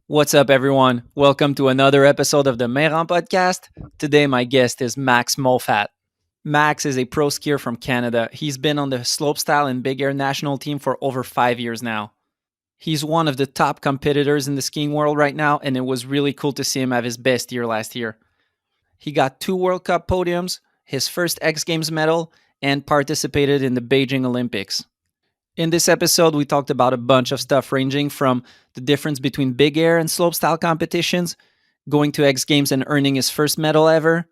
What's up, everyone? Welcome to another episode of the Mayrand podcast. Today, my guest is Max Moffatt. Max is a pro skier from Canada. He's been on the slopestyle and big air national team for over 5 years now. He's one of the top competitors in the skiing world right now, and it was really cool to see him have his best year last year. He got 2 World Cup podiums, his first X Games medal, and participated in the Beijing Olympics. In this episode, we talked about a bunch of stuff ranging from the difference between big air and slopestyle competitions, going to X Games and earning his first medal ever,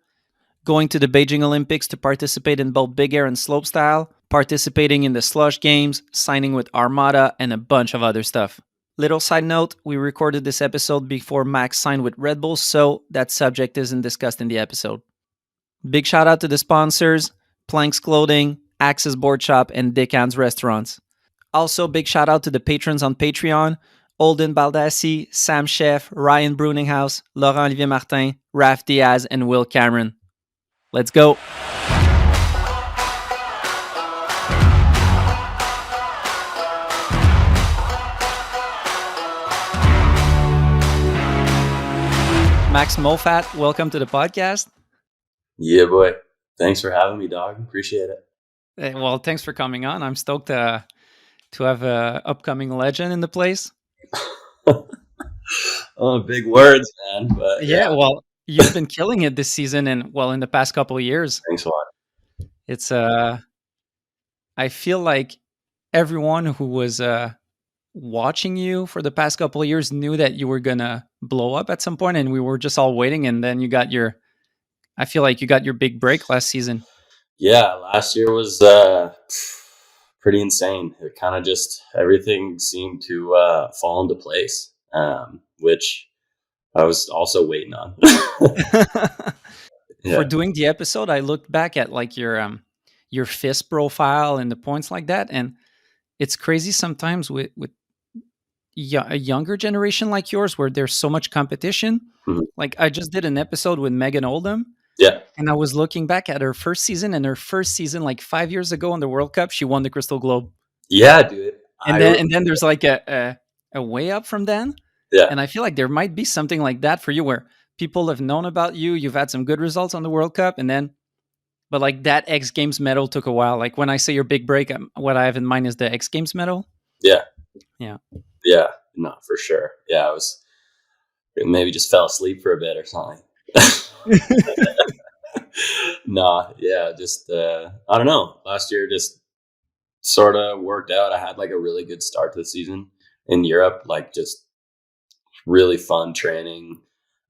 going to the Beijing Olympics to participate in both big air and slopestyle, participating in the slush games, signing with Armada, and a bunch of other stuff. Little side note, we recorded this episode before Max signed with Red Bull, so that subject isn't discussed in the episode. Big shout out to the sponsors, Planks Clothing, Axis Board Shop, and Dick Ann's Restaurants. Also, big shout out to the patrons on Patreon, Olden Baldassi, Sam Chef, Ryan Bruninghouse, Laurent-Olivier Martin, Raph Diaz, and Will Cameron. Let's go. Max Moffatt, welcome to the podcast. Yeah, boy. Thanks for having me, dog. Appreciate it. Well, thanks for coming on. I'm stoked to have a upcoming legend in the place. Oh, big words, man. But Yeah, well, you've been killing it this season and in the past couple of years. Thanks a lot. It's I feel like everyone who was watching you for the past couple of years knew that you were gonna blow up at some point, and we were just all waiting. And then I feel like you got your big break last season. Yeah, last year was pretty insane. It kind of just everything seemed to fall into place, which I was also waiting on. Yeah. For doing the episode, I looked back at like your fist profile and the points like that, and it's crazy sometimes with a younger generation like yours where there's so much competition. Mhm. Like I just did an episode with Megan Oldham. Yeah. And I was looking back at her first season, like 5 years ago in the World Cup, she won the Crystal Globe. Yeah, dude. And then there's like a way up from then. Yeah. And I feel like there might be something like that for you where people have known about you. You've had some good results on the World Cup. But like that X Games medal took a while. Like when I say your big break, what I have in mind is the X Games medal. Yeah. Yeah. Yeah. No, for sure. Yeah, I was maybe just fell asleep for a bit or something. Nah, yeah, just I don't know. Last year just sort of worked out. I had like a really good start to the season in Europe, like just really fun training.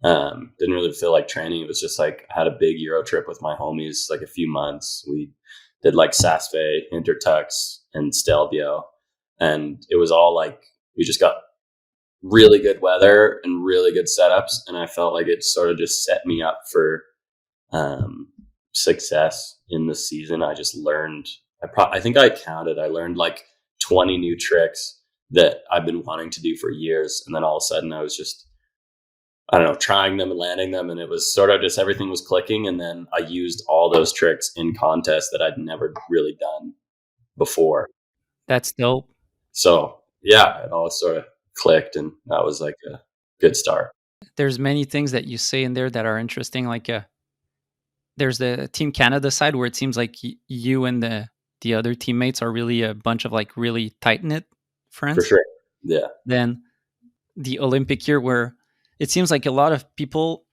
Didn't really feel like training. It was just like I had a big Euro trip with my homies, like a few months. We did like Saasve, Intertux, and Stelvio, and it was all like we just got really good weather and really good setups, and I felt like it sort of just set me up for success in the season. I just learned. I think I learned like 20 new tricks that I've been wanting to do for years, and then all of a sudden I was just, I don't know, trying them and landing them, and it was sort of just everything was clicking. And then I used all those tricks in contests that I'd never really done before. That's dope. So yeah, it all sort of clicked, and that was like a good start. There's many things that you say in there that are interesting. Like there's the Team Canada side where it seems like you and the other teammates are really a bunch of like really tight-knit friends. For sure. Yeah. Then the Olympic year where it seems like a lot of people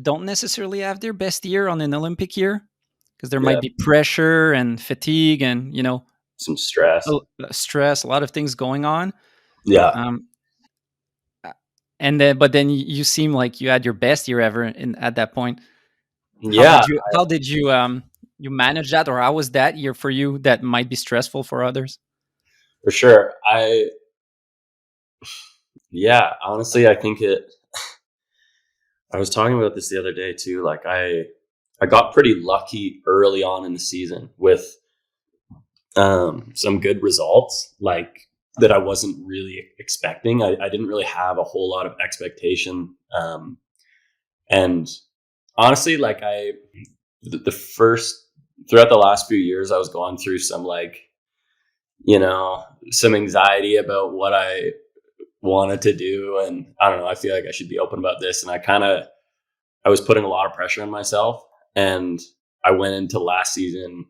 don't necessarily have their best year on an Olympic year because there might be pressure and fatigue and, some stress, a lot of things going on. Yeah. But then you seem like you had your best year ever at that point. Yeah. How did you you manage that, or how was that year for you that might be stressful for others? For sure. Honestly, I think I was talking about this the other day too. Like I got pretty lucky early on in the season with some good results, like that I wasn't really expecting. I didn't really have a whole lot of expectation. And honestly, like throughout the last few years, I was going through some some anxiety about what I wanted to do. And I don't know, I feel like I should be open about this. And I was putting a lot of pressure on myself. And I went into last season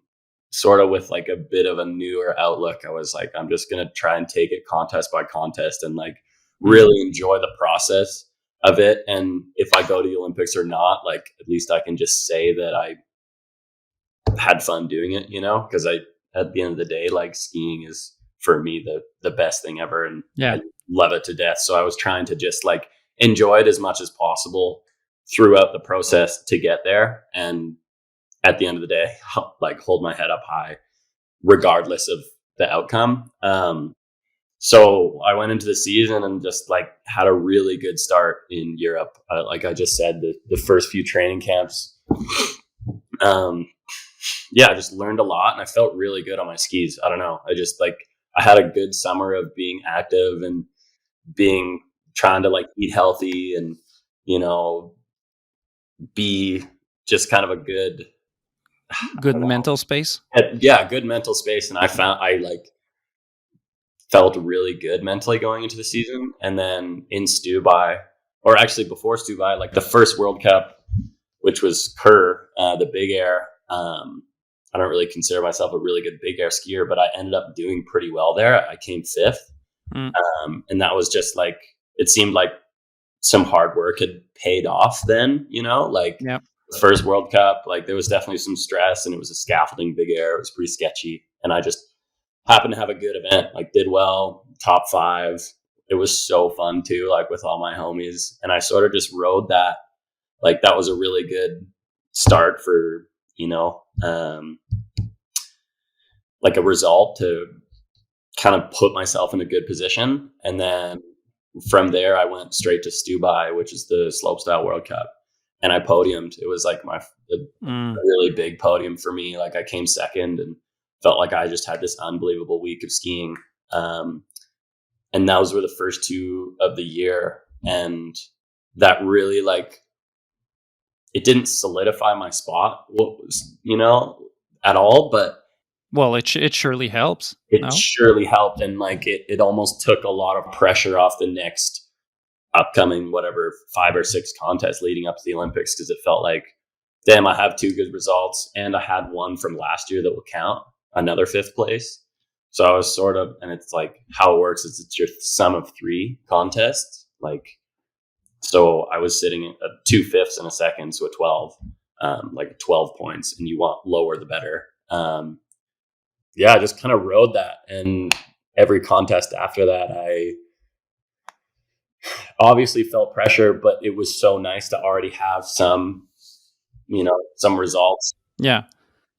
sort of with like a bit of a newer outlook. I was like, I'm just going to try and take it contest by contest and like really enjoy the process of it. And if I go to the Olympics or not, like at least I can just say that I had fun doing it, because at the end of the day, like skiing is for me the best thing ever. And Yeah. I love it to death. So I was trying to just like enjoy it as much as possible throughout the process to get there. And at the end of the day, like hold my head up high, regardless of the outcome. So I went into the season and just like had a really good start in Europe. Like I just said, the first few training camps, I just learned a lot and I felt really good on my skis. I don't know. I had a good summer of being active and trying to like eat healthy and, be just kind of a good mental space. Good mental space. And I felt really good mentally going into the season. And then in Stubai, or actually before Stubai, like the first World Cup, which was Kerr, the big air. I don't really consider myself a really good big air skier, but I ended up doing pretty well there. I came fifth. And that was just like, it seemed like some hard work had paid off then, the first World Cup, like there was definitely some stress and it was a scaffolding big air. It was pretty sketchy. And I just happened to have a good event, like did well, top 5. It was so fun too, like with all my homies. And I sort of just rode that. Like that was a really good start for, like a result to kind of put myself in a good position. And then from there, I went straight to Stubai, which is the slopestyle World Cup. And I podiumed. It was like a really big podium for me. Like I came second and felt like I just had this unbelievable week of skiing. And those were the first 2 of the year. And that really like, it didn't solidify my spot, at all, but well, it surely helps. It surely helped. And like, it almost took a lot of pressure off the next upcoming, 5 or 6 contests leading up to the Olympics. Cause it felt like, damn, I have 2 good results. And I had one from last year that will count, another 5th place. So I was sort of, and it's like how it works is it's your sum of 3 contests. Like, so I was sitting at 2 5ths and a second, so a 12, like 12 points, and you want lower the better. I just kind of rode that, and every contest after that, I obviously felt pressure, but it was so nice to already have some results. Yeah,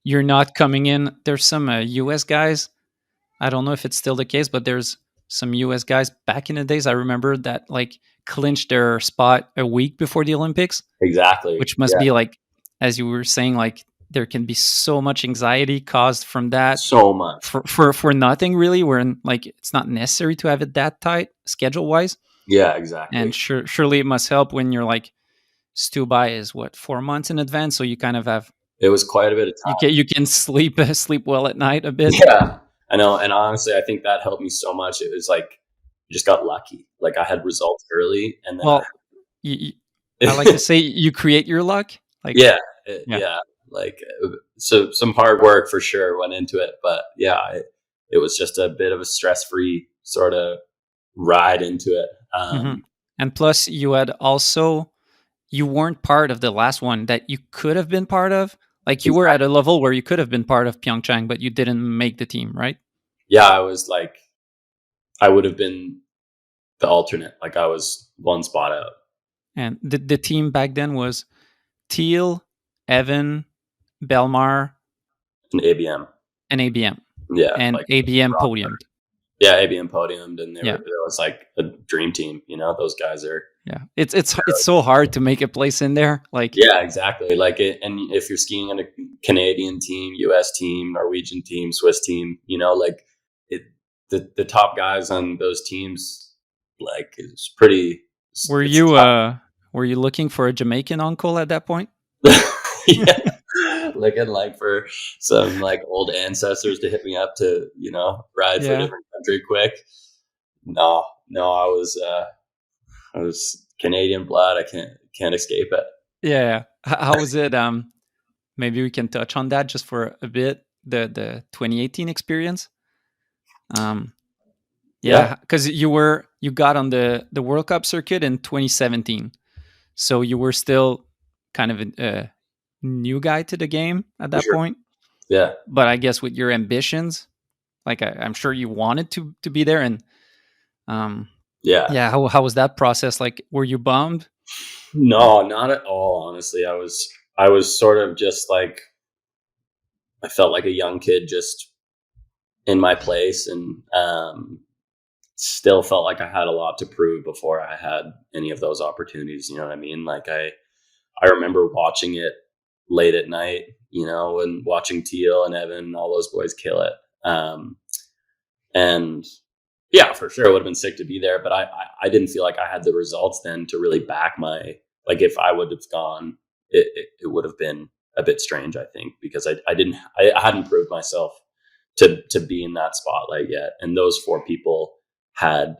you're not coming in. There's some U.S. guys. I don't know if it's still the case, but there's some U.S. guys back in the days. I remember that like clinched their spot a week before the Olympics. Exactly. Which must be like, as you were saying, like there can be so much anxiety caused from that. So much. For nothing really, where like it's not necessary to have it that tight schedule wise. Yeah, exactly. And surely it must help when you're like, Stubai is 4 months in advance, so you kind of have. It was quite a bit of time. You can sleep well at night a bit. Yeah, I know. And honestly, I think that helped me so much. It was like, I just got lucky. Like I had results early, and then I like to say you create your luck. Like yeah. Like so, some hard work for sure went into it, but it was just a bit of a stress-free sort of ride into it. And plus, you weren't part of the last one that you could have been part of. Like you were at a level where you could have been part of Pyeongchang, but you didn't make the team, right? Yeah, I was like, I would have been the alternate. Like I was one spot out. And the team back then was Thiel, Evan, Belmar, and ABM. Yeah. And like ABM podiumed. Yeah, ABM podiumed, and there was like a dream team. Those guys are. Yeah, it's so hard to make a place in there. Like exactly. Like and if you're skiing on a Canadian team, US team, Norwegian team, Swiss team, like the top guys on those teams, like it's pretty. Were you looking for a Jamaican uncle at that point? Yeah. Looking like for some like old ancestors to hit me up to ride for a different country quick. No, no, I was Canadian blood. I can't escape it. Yeah. How was it? Maybe we can touch on that just for a bit. The 2018 experience. Um, Yeah, yeah, because you got on the World Cup circuit in 2017, so you were still kind of a new guy to the game at for that sure. point. Yeah, But I guess with your ambitions, like I'm sure you wanted to be there. And um, yeah. yeah, how was that process? Like, were you bummed? No, not at all. Honestly, I was sort of just like I felt like a young kid just in my place, and still felt like I had a lot to prove before I had any of those opportunities. You know what I mean? Like I remember watching it late at night, and watching Teal and Evan and all those boys kill it. And yeah, for sure, it would have been sick to be there, but I didn't feel like I had the results then to really back my, like, if I would have gone, it would have been a bit strange, I think, because I hadn't proved myself to be in that spotlight yet. And those four people had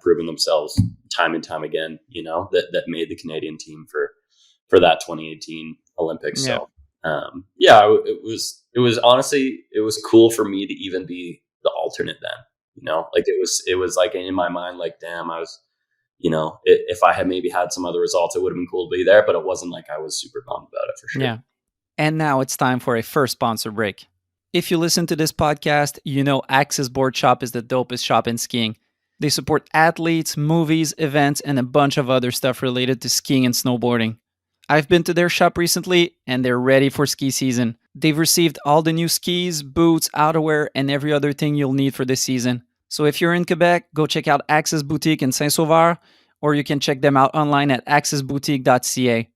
proven themselves time and time again, that made the Canadian team for that 2018 Olympics. Yeah, So, yeah, it was honestly, it was cool for me to even be the alternate then, like it was like in my mind, like, damn, I was, if I had maybe had some other results, it would have been cool to be there, but it wasn't like I was super bummed about it for sure. yeah. And now it's time for a first sponsor break. If you listen to this podcast, you know Axis Board Shop is the dopest shop in skiing. They support athletes, movies, events, and a bunch of other stuff related to skiing and snowboarding. I've been to their shop recently, and they're ready for ski season. They've received all the new skis, boots, outerwear, and every other thing you'll need for this season. So if you're in Quebec, go check out Axis Boutique in Saint-Sauveur, or you can check them out online at axisboutique.ca.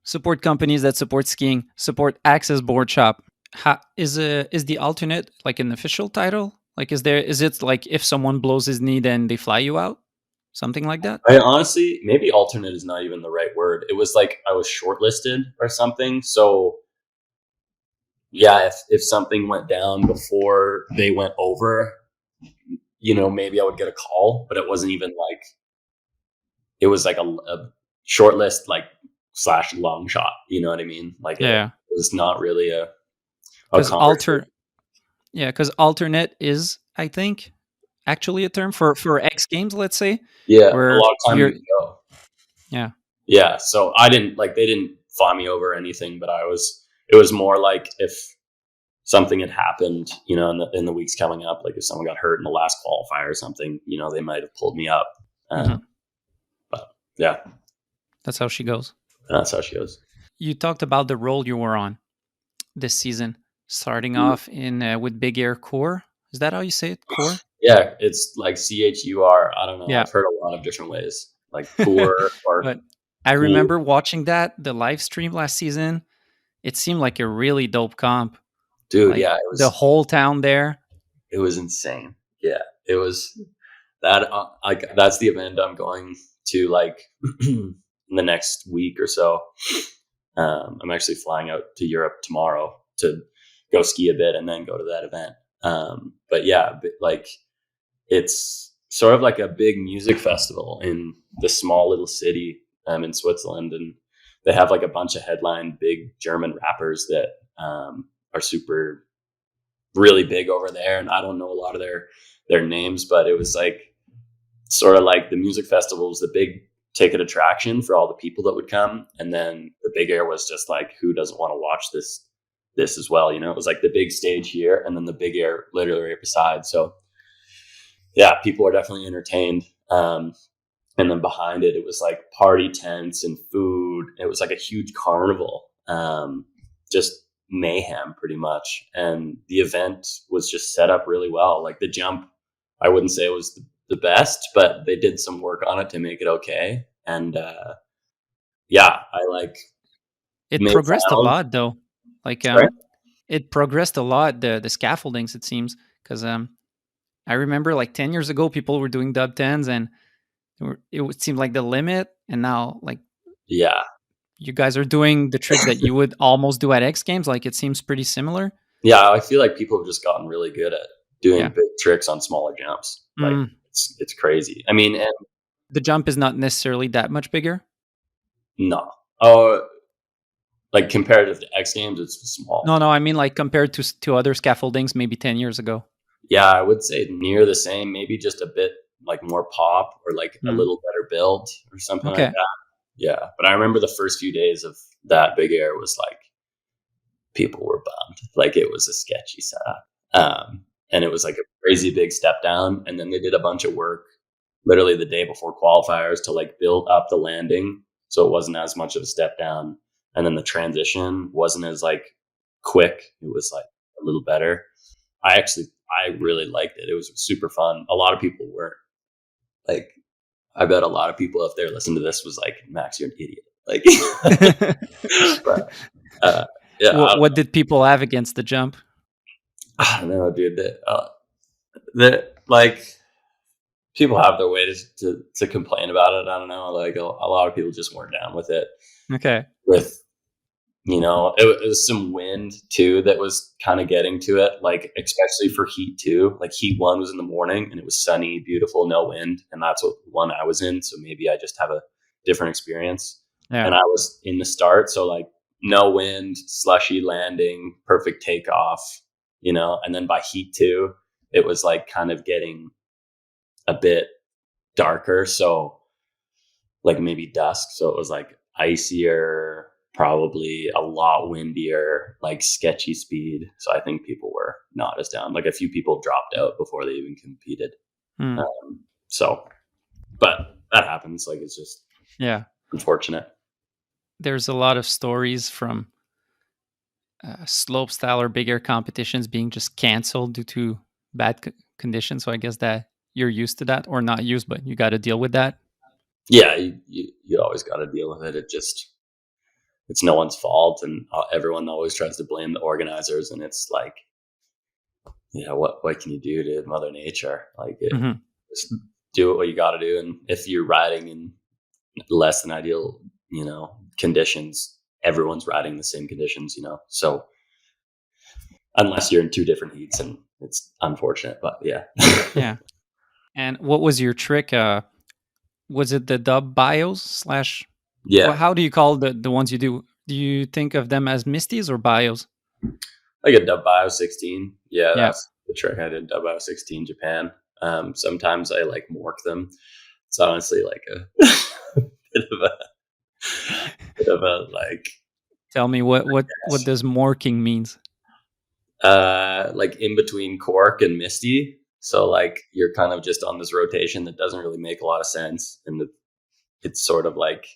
Support companies that support skiing. Support Axis Board Shop. Is the alternate like an official title? Like, is it like if someone blows his knee, then they fly you out, something like that? I honestly, maybe alternate is not even the right word. It was like I was shortlisted or something. So yeah, if something went down before they went over, maybe I would get a call, but it wasn't even like, it was like a short list, like slash long shot. You know what I mean? Like it Yeah, was not really a because conversation. alternate is, I think, actually a term for X Games, let's say, Yeah, a where lot of time you you're can go. yeah. Yeah, so I didn't like, they didn't fly me over or anything, but it was more like if something had happened, in the weeks coming up, like if someone got hurt in the last qualifier or something, they might have pulled me up. Mhm. But yeah, That's how she goes. that's how she goes. You talked about the role you were on this season, starting off in with Big Air Core. Is that how you say it? Core? Yeah, it's like CHUR. I don't know. Yeah. I've heard a lot of different ways, like poor or But I cool. remember watching the live stream last season. It seemed like a really dope comp. Dude, Like yeah, the whole town there. it was insane. Yeah, it was that. Like that's the event I'm going to, like in the next week or so. I'm actually flying out to Europe tomorrow to go ski a bit and then go to that event. But yeah, like it's sort of like a big music festival in the small little city in Switzerland, and they have like a bunch of headline big German rappers that are super really big over there, and I don't know a lot of their names, but it was like sort of like the music festival was the big ticket attraction for all the people that would come, and then the Big Air was just like, who doesn't want to watch this as well? It was like the big stage here, and then the Big Air literally right beside. So yeah, people are definitely entertained. And then behind it, it was like party tents and food. It was like a huge carnival, just mayhem pretty much. And the event was just set up really well. Like the jump, I wouldn't say it was the best, but they did some work on it to make it okay. And yeah, I like It made progressed a sound. lot though. Like Right? it progressed a lot, the scaffoldings, it seems, because I remember like 10 years ago people were doing dub 10s, and it would seem like the limit, and now like Yeah. you guys are doing the tricks that you would almost do at X Games. Like it seems pretty similar. Yeah. I feel like people have just gotten really good at doing Yeah. big tricks on smaller jumps. Like Mm. it's crazy. I mean, and The jump is not necessarily that much bigger. no, oh, like comparative to X Games, it's small. No, I mean like compared to other scaffoldings, maybe 10 years ago. Yeah, I would say near the same, maybe just a bit like more pop or like a Hmm. little better built or something like Okay. that. Yeah, but I remember the first few days of that big air was like people were bummed. Like it was a sketchy setup. And it was like a crazy big step down. And then they did a bunch of work literally the day before qualifiers to like build up the landing. So it wasn't as much of a step down. And then the transition wasn't as like quick. It was like a little better. I really liked it. It was super fun. A lot of people weren't like, I bet a lot of people, if they're listening to this, was like, Max, you're an idiot. Like, but, uh, yeah, What did people have against the jump? I don't know, dude. That like people have their way to complain about it. I don't know. Like a lot of people just weren't down with it. Okay. With it was some wind too that was kind of getting to it. Like especially for heat two. Like heat one was in the morning and it was sunny, beautiful, no wind, and that's what one I was in. So maybe I just have a different experience. Yeah. And I was in the start, so like no wind, slushy landing, perfect takeoff. And then by heat two, it was like kind of getting a bit darker. So like maybe dusk. So it was like icier, probably a lot windier, like sketchy speed. So I think people were not as down. Like a few people dropped out before they even competed. Hmm. So, but that happens. Like it's just Yeah. unfortunate. There's a lot of stories from slopestyle or bigger competitions being just canceled due to bad conditions. So I guess that you're used to that, or not used, but you got to deal with that. Yeah, you always got to deal with it. It's no one's fault, and everyone always tries to blame the organizers, and it's like, what can you do to Mother Nature? Like, just do what you got to do, and if you're riding in less than ideal, conditions, everyone's riding the same conditions, so unless you're in two different heats, and it's unfortunate, but yeah. Yeah. And what was your trick? Was it the dub bios slash? Well, Yeah, how do you call the ones you do? Do you think of them as misties or bios? like a dub bio 16. Yeah, Yeah. that's the trick I did. Dub bio 16 Japan. Sometimes I like mork them. It's honestly like a bit of a like Tell me what does morking means? like in between cork and misty. So like you're kind of just on this rotation that doesn't really make a lot of sense, and it's sort of like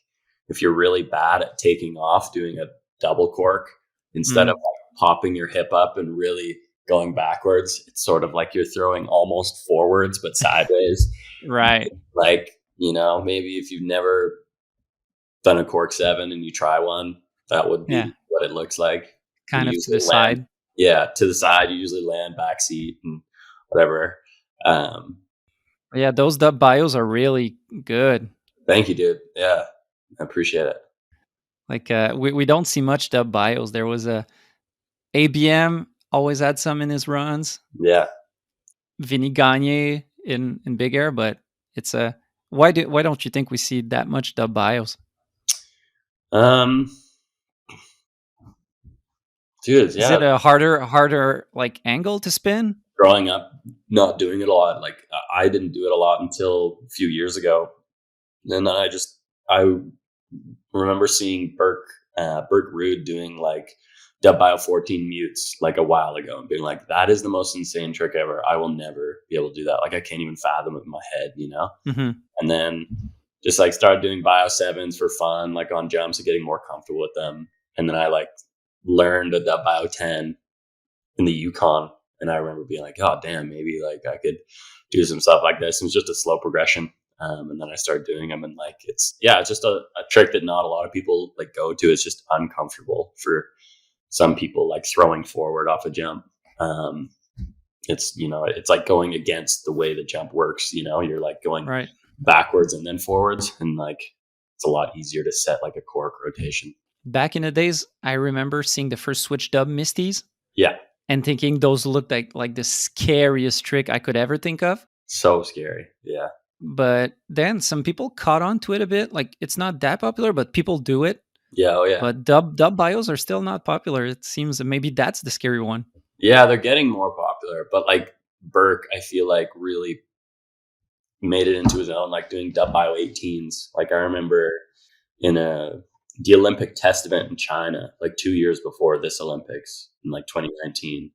if you're really bad at taking off, doing a double cork instead of like popping your hip up and really going backwards, it's sort of like you're throwing almost forwards but sideways. Right. Like maybe if you've never done a cork 7 and you try one, that would be what it looks like. Kind You of to the usually land, side. yeah, to the side. You usually land back seat and whatever. Yeah, those dub bios are really good. Thank you, dude. Yeah, I appreciate it. Like we don't see much dub bios. There was a ABM always had some in his runs. Yeah. Vinny Gagne in Big Air, but it's a why don't you think we see that much dub bios? Dude, Is yeah. it a harder like angle to spin? Growing up, not doing it a lot. Like I didn't do it a lot until a few years ago, and then I remember seeing Burke Rude doing like dub bio 14 mutes like a while ago and being like, that is the most insane trick ever. I will never be able to do that. Like I can't even fathom it in my head, And then just like started doing bio 7s for fun, like on jumps and getting more comfortable with them. And then I like learned a dub bio 10 in the Yukon. And I remember being like, oh damn, maybe like I could do some stuff like this. It was just a slow progression. And then I started doing them, and like it's just a trick that not a lot of people like go to. It's just uncomfortable for some people, like throwing forward off a jump. It's it's like going against the way the jump works. You're like going Right. backwards and then forwards, and like it's a lot easier to set like a cork rotation. Back in the days, I remember seeing the first switch dub misties. Yeah. And thinking those looked like the scariest trick I could ever think of. So scary. Yeah. But then some people caught on to it a bit. Like it's not that popular, but people do it. Yeah. Oh yeah. But dub bios are still not popular. It seems that maybe that's the scary one. Yeah, they're getting more popular, but like Burke, I feel like really made it into his own, like doing dub bio 18s. Like I remember in the Olympic test event in China, like 2 years before this Olympics in like 2019,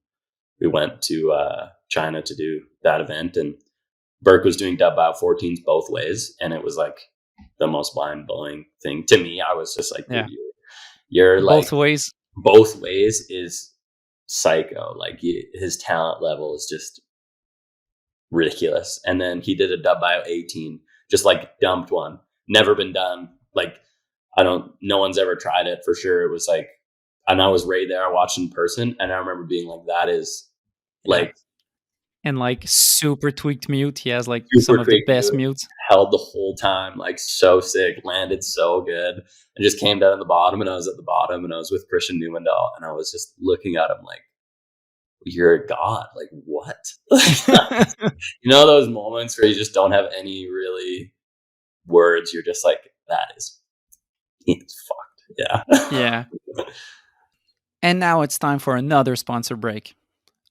we went to China to do that event, and Burke was doing dub bio 14s both ways, and it was like the most mind blowing thing to me. I was just like, dude, Yeah, you're both like ways. both ways is psycho. Like his talent level is just ridiculous. And then he did a dub bio 18, just like dumped one, never been done. Like no one's ever tried it for sure. It was like, and I was right there, I watched in person, and I remember being like, that is Yeah, like and like super tweaked mute. He has like some super of the quick best move, mutes. held the whole time, like so sick, landed so good, and just came down at the bottom. And I was at the bottom, and I was with Christian Newmandahl, and I was just looking at him like, you're a god. Like, what? You know, those moments where you just don't have any really words. You're just like, that is, it's fucked. Yeah. Yeah. And now it's time for another sponsor break.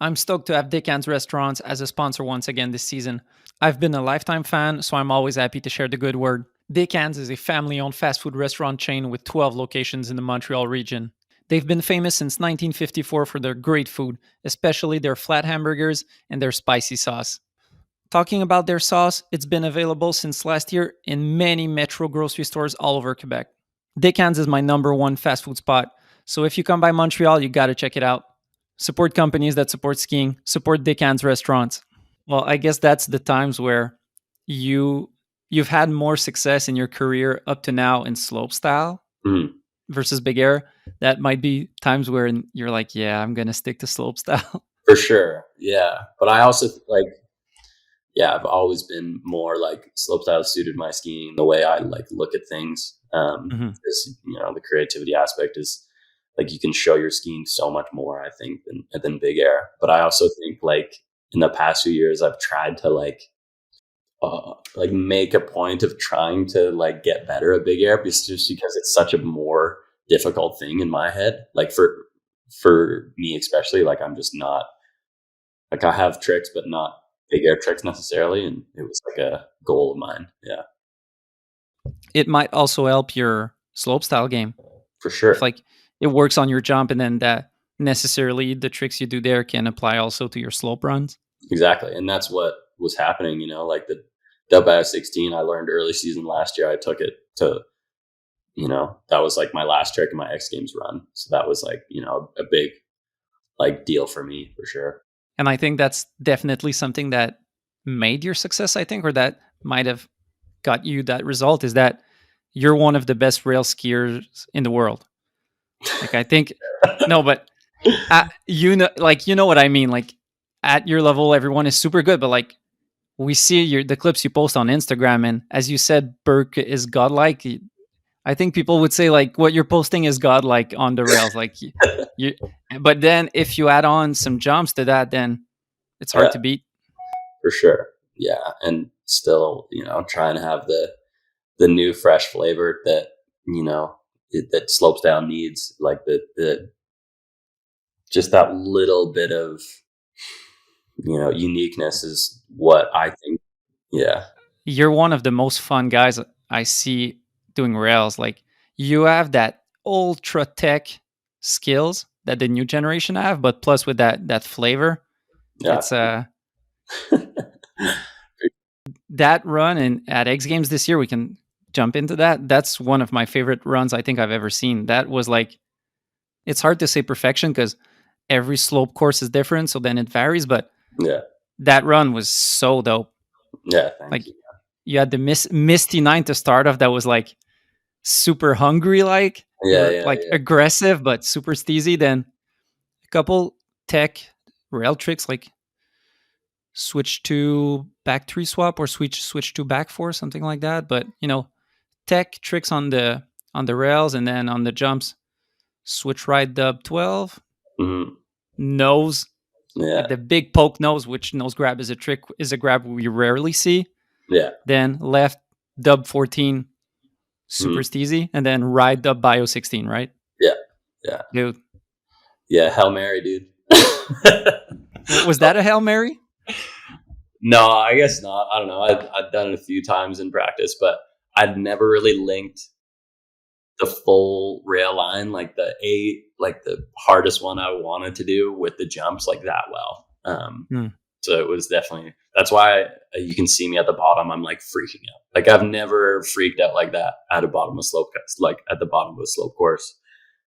I'm stoked to have Dickens Restaurants as a sponsor once again this season. I've been a lifetime fan, so I'm always happy to share the good word. Dickens is a family owned fast food restaurant chain with 12 locations in the Montreal region. They've been famous since 1954 for their great food, especially their flat hamburgers and their spicy sauce. Talking about their sauce, it's been available since last year in many Metro grocery stores all over Quebec. Dickens is my number one fast food spot, so if you come by Montreal, you gotta check it out. Support companies that support skiing, support Dickens restaurants. Well, I guess that's the times where you you've had more success in your career up to now in slopestyle Mhm. versus big air. That might be times where you're like, yeah, I'm gonna stick to slopestyle. For sure. Yeah. But I also like, yeah, I've always been more like slopestyle suited my skiing, the way I like look at things. Mhm. Is, you know, the creativity aspect is like, you can show your skiing so much more, I think, than big air. But I also think like in the past few years, I've tried to like make a point of trying to like get better at big air, just because it's such a more difficult thing in my head. Like for me especially, like I'm just not, like I have tricks, but not big air tricks necessarily, and it was like a goal of mine. Yeah, It might also help your slopestyle game for if sure. like it works on your jump, and then that necessarily the tricks you do there can apply also to your slope runs. Exactly, and that's what was happening. You know, like the WS16, I learned early season last year. I took it to, you know, that was like my last trick in my X Games run. So that was like, you know, a big like deal for me for sure. And I think that's definitely something that made your success, I think, or that might have got you that result is that you're one of the best rail skiers in the world. Like I think no, but you know what I mean. Like at your level, everyone is super good, but like we see the clips you post on Instagram, and as you said, Burke is godlike. I think people would say like what you're posting is godlike on the rails. Like you, but then if you add on some jumps to that, then it's hard Yeah, to beat. for sure. Yeah, and still, you know, trying to have the new fresh flavor that, you know, that slopes down needs, like the just that little bit of, you know, uniqueness is what I think. Yeah, You're one of the most fun guys I see doing rails. Like you have that ultra tech skills that the new generation have, but plus with that flavor, yeah, it's that run and at X Games this year we can jump into that. That's one of my favorite runs I think I've ever seen. That was like it's hard to say perfection because every slope course is different, so then it varies. But yeah, that run was so dope. yeah. Thank Like you. you had the Misty Nine to start off that was like super hungry, like Yeah, or yeah, like yeah. aggressive but super steezy. Then a couple tech rail tricks like switch to back three swap or switch to back four, something like that. But you know, tech tricks on the rails and then on the jumps, switch right dub 12, Mhm. nose. Yeah. like the big poke nose, which nose grab is a trick, is a grab we rarely see. Yeah. Then left dub 14, super Mhm. steezy, and then right dub bio 16, right? Yeah. Yeah. Dude, Yeah. Hail Mary, dude. was that a Hail Mary? No, I guess not. I don't know. I've done it a few times in practice, but I'd never really linked the full rail line, like like the hardest one I wanted to do with the jumps like that well. Hmm. So it was definitely, that's why you can see me at the bottom. I'm like freaking out. Like I've never freaked out like that at a bottom of slope, like at the bottom of a slope course.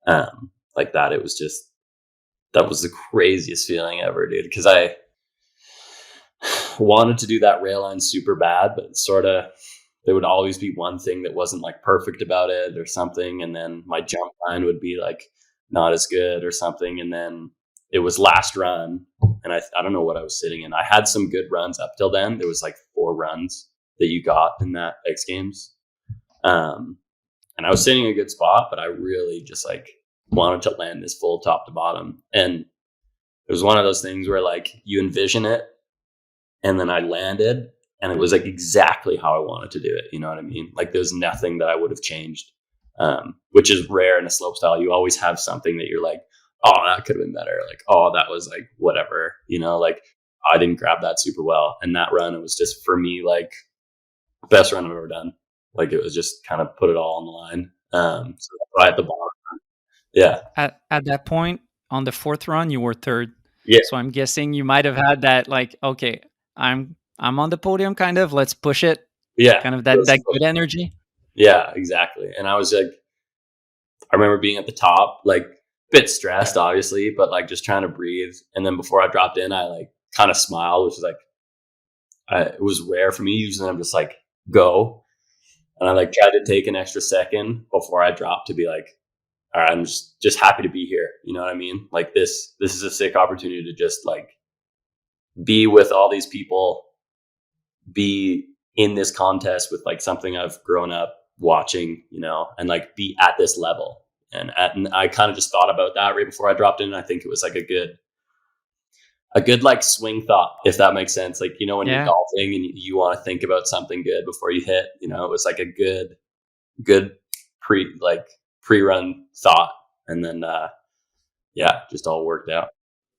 Like that. It was just, that was the craziest feeling ever, dude. Cause I wanted to do that rail line super bad, but sort of, there would always be one thing that wasn't like perfect about it or something. And then my jump line would be like not as good or something. And then it was last run. And I don't know what I was sitting in. I had some good runs up till then. There was like 4 runs that you got in that X Games. And I was sitting in a good spot, but I really just like wanted to land this full top to bottom. And it was one of those things where like you envision it, and then I landed and it was like exactly how I wanted to do it. You know what I mean? Like there's nothing that I would have changed, which is rare in a slope style. You always have something that you're like, oh, that could have been better. Like, oh, that was like whatever, you know, like I didn't grab that super well. And that run, it was just for me, like best run I've ever done. Like it was just kind of put it all on the line. So right at the bottom. Yeah. At that point, on the 4th run, you were 3rd. Yeah. So I'm guessing you might have had that like, okay, I'm on the podium, kind of. Let's push it. Yeah. Kind of that good energy. Yeah, exactly. And I was like, I remember being at the top, like a bit stressed, obviously, but like just trying to breathe. And then before I dropped in, I like kind of smiled, which is like, it was rare for me. Usually I'm just like, go. And I like tried to take an extra second before I dropped to be like, all right, I'm just happy to be here. You know what I mean? Like this is a sick opportunity to just like be with all these people, be in this contest with like something I've grown up watching, you know, and like be at this level. And I kind of just thought about that right before I dropped in. I think it was like a good like swing thought, if that makes sense. Like, you know, when you're Yeah. golfing and you want to think about something good before you hit, you know, it was like a good pre-run thought. And then, yeah, just all worked out.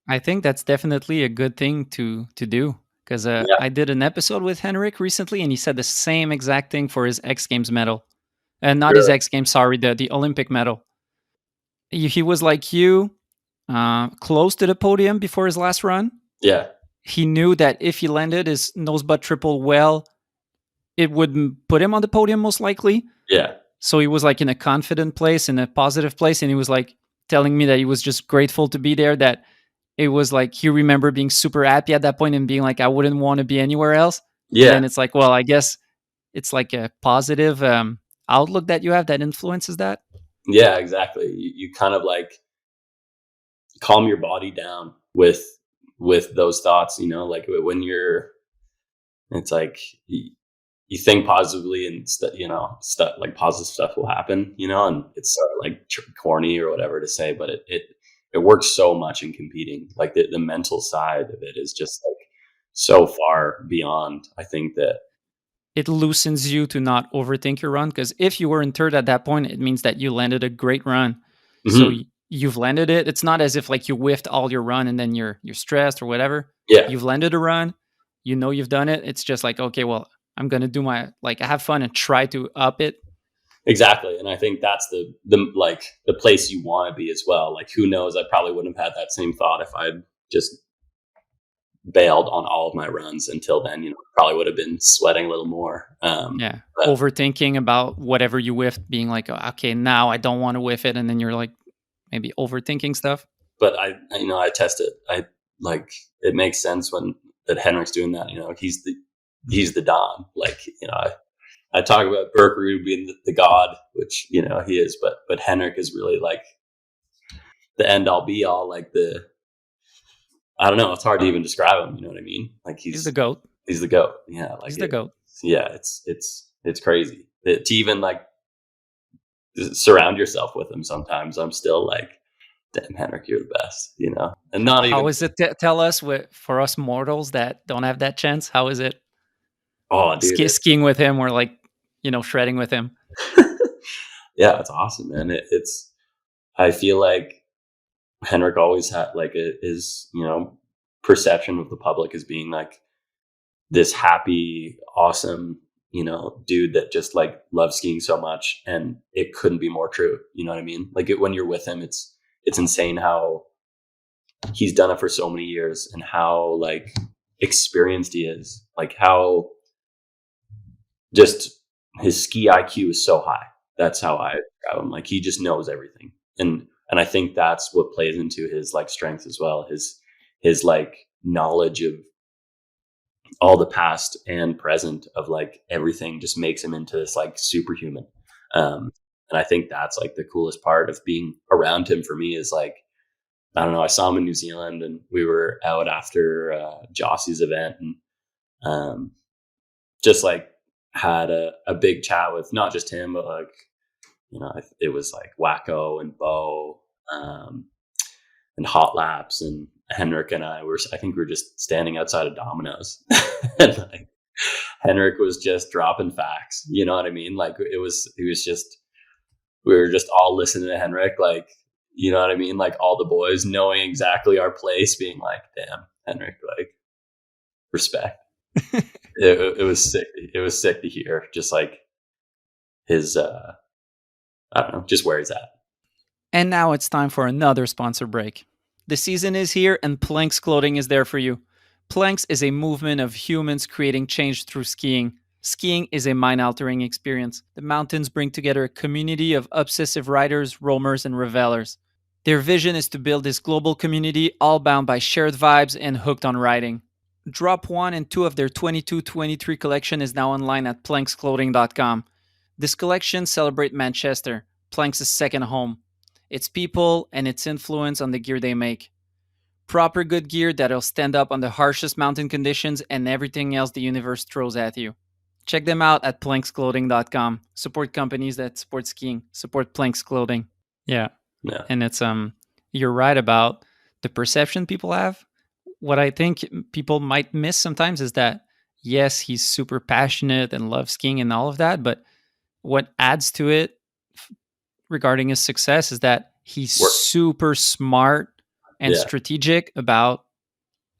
I think that's definitely a good thing to do, because Yeah. I did an episode with Henrik recently, and he said the same exact thing for his X Games medal, and not his Really. X Games, sorry, the Olympic medal. He was like you, close to the podium before his last run. Yeah. He knew that if he landed his nose butt triple well, it would put him on the podium most likely. Yeah. So he was like in a confident place, in a positive place, and he was like telling me that he was just grateful to be there. That it was like he remembered being super happy at that point and being like, I wouldn't want to be anywhere else. And Yeah. then it's like, well, I guess it's like a positive outlook that you have that influences that. Yeah, exactly. You kind of like calm your body down with those thoughts, you know, like when you're, it's like you think positively and you know, stuff like positive stuff will happen, you know, and it's sort of like corny or whatever to say, but it works so much in competing. Like the mental side of it is just like so far beyond. I think that. It loosens you to not overthink your run, because if you were in 3rd at that point, it means that you landed a great run. So Mhm. you've landed it. It's not as if like you whiffed all your run and then you're stressed or whatever. Yeah, You've landed a run. You know you've done it. It's just like, okay, well, I'm gonna do my like have fun and try to up it. exactly. And I think that's the like the place you want to be as well. Like who knows? I probably wouldn't have had that same thought if I'd just bailed on all of my runs until then. You know, probably would have been sweating a little more. Yeah. But Overthinking about whatever you whiffed, being like, "Oh, okay, now I don't want to whiff it. And then you're like maybe overthinking stuff. but you know, I test it. I like it makes sense when that Henrik's doing that. You know, he's the Don. Like, you know, I talk about Berkerud being the god, which, you know, he is, but Henrik is really like the end all be all. Like I don't know. It's hard to even describe him. You know what I mean? Like He's the GOAT. he's the goat. Yeah, like He's the GOAT. yeah, it's crazy to even like surround yourself with him. Sometimes I'm still like, damn, Henrik, you're the best, you know? And not How even, is it? Tell us, for us mortals that don't have that chance, how is it oh, dude, skiing with him or like, shredding with him? yeah, it's awesome, man. I feel like Henrik always had like his, perception of the public as being like this happy, awesome, dude that just like loves skiing so much, and it couldn't be more true. You know what I mean? Like when you're with him, it's insane how he's done it for so many years and how like experienced he is. Like how just his ski IQ is so high. That's how I describe him. Like he just knows everything, and I think that's what plays into his like strengths as well. His like knowledge of all the past and present of like everything just makes him into this like superhuman. And I think that's like the coolest part of being around him for me is like, I don't know, I saw him in New Zealand and we were out after Jossie's event, and just like had a big chat with not just him, but like, it was like Wacko and Bo, and Hot Laps, and Henrik and I think we were just standing outside of Domino's. And like Henrik was just dropping facts. You know what I mean? Like he was just, we were just all listening to Henrik, like, you know what I mean? Like all the boys knowing exactly our place, being like, damn, Henrik, like respect. It was sick. It was sick to hear just like his, I don't know, just where he's at. And now it's time for another sponsor break. The season is here and Planks Clothing is there for you. Planks is a movement of humans creating change through skiing. Skiing is a mind-altering experience. The mountains bring together a community of obsessive riders, roamers, and revelers. Their vision is to build this global community all bound by shared vibes and hooked on riding. Drop 1 and 2 of their 22-23 collection is now online at planksclothing.com. This collection celebrates Manchester, Planks' second home, its people, and its influence on the gear they make. Proper good gear that'll stand up on the harshest mountain conditions and everything else the universe throws at you. Check them out at planksclothing.com. Support companies that support skiing. Support Planks Clothing. Yeah. Yeah. And it's you're right about the perception people have. What I think people might miss sometimes is that yes, he's super passionate and loves skiing and all of that, but what adds to it regarding his success is that he's super smart and strategic about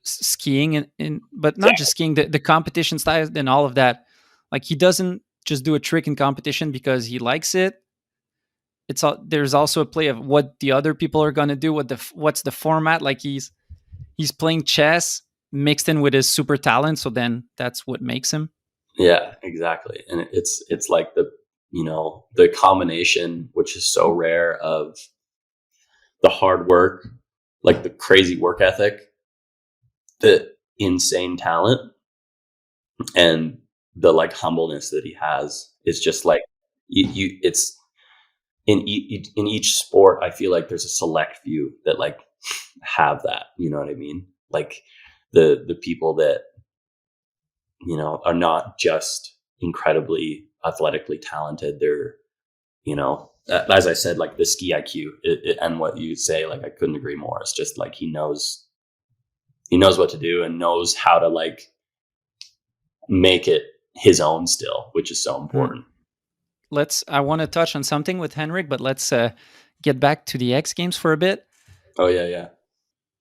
skiing, but not just skiing, the competition style and all of that. Like he doesn't just do a trick in competition because he likes it. There's also a play of what the other people are going to do, what's the format. Like he's playing chess mixed in with his super talent, so then that's what makes him. Yeah, exactly. And it's like the combination, which is so rare, of the hard work, like the crazy work ethic, the insane talent, and the like humbleness that he has. Is just like it's in each sport. I feel like there's a select few that like have that, you know what I mean? Like the people that, are not just incredibly athletically talented. They're, as I said, like the ski IQ and what you say, like, I couldn't agree more. It's just like, he knows what to do and knows how to like make it his own still, which is so important. I want to touch on something with Henrik, but let's get back to the X Games for a bit. Oh yeah.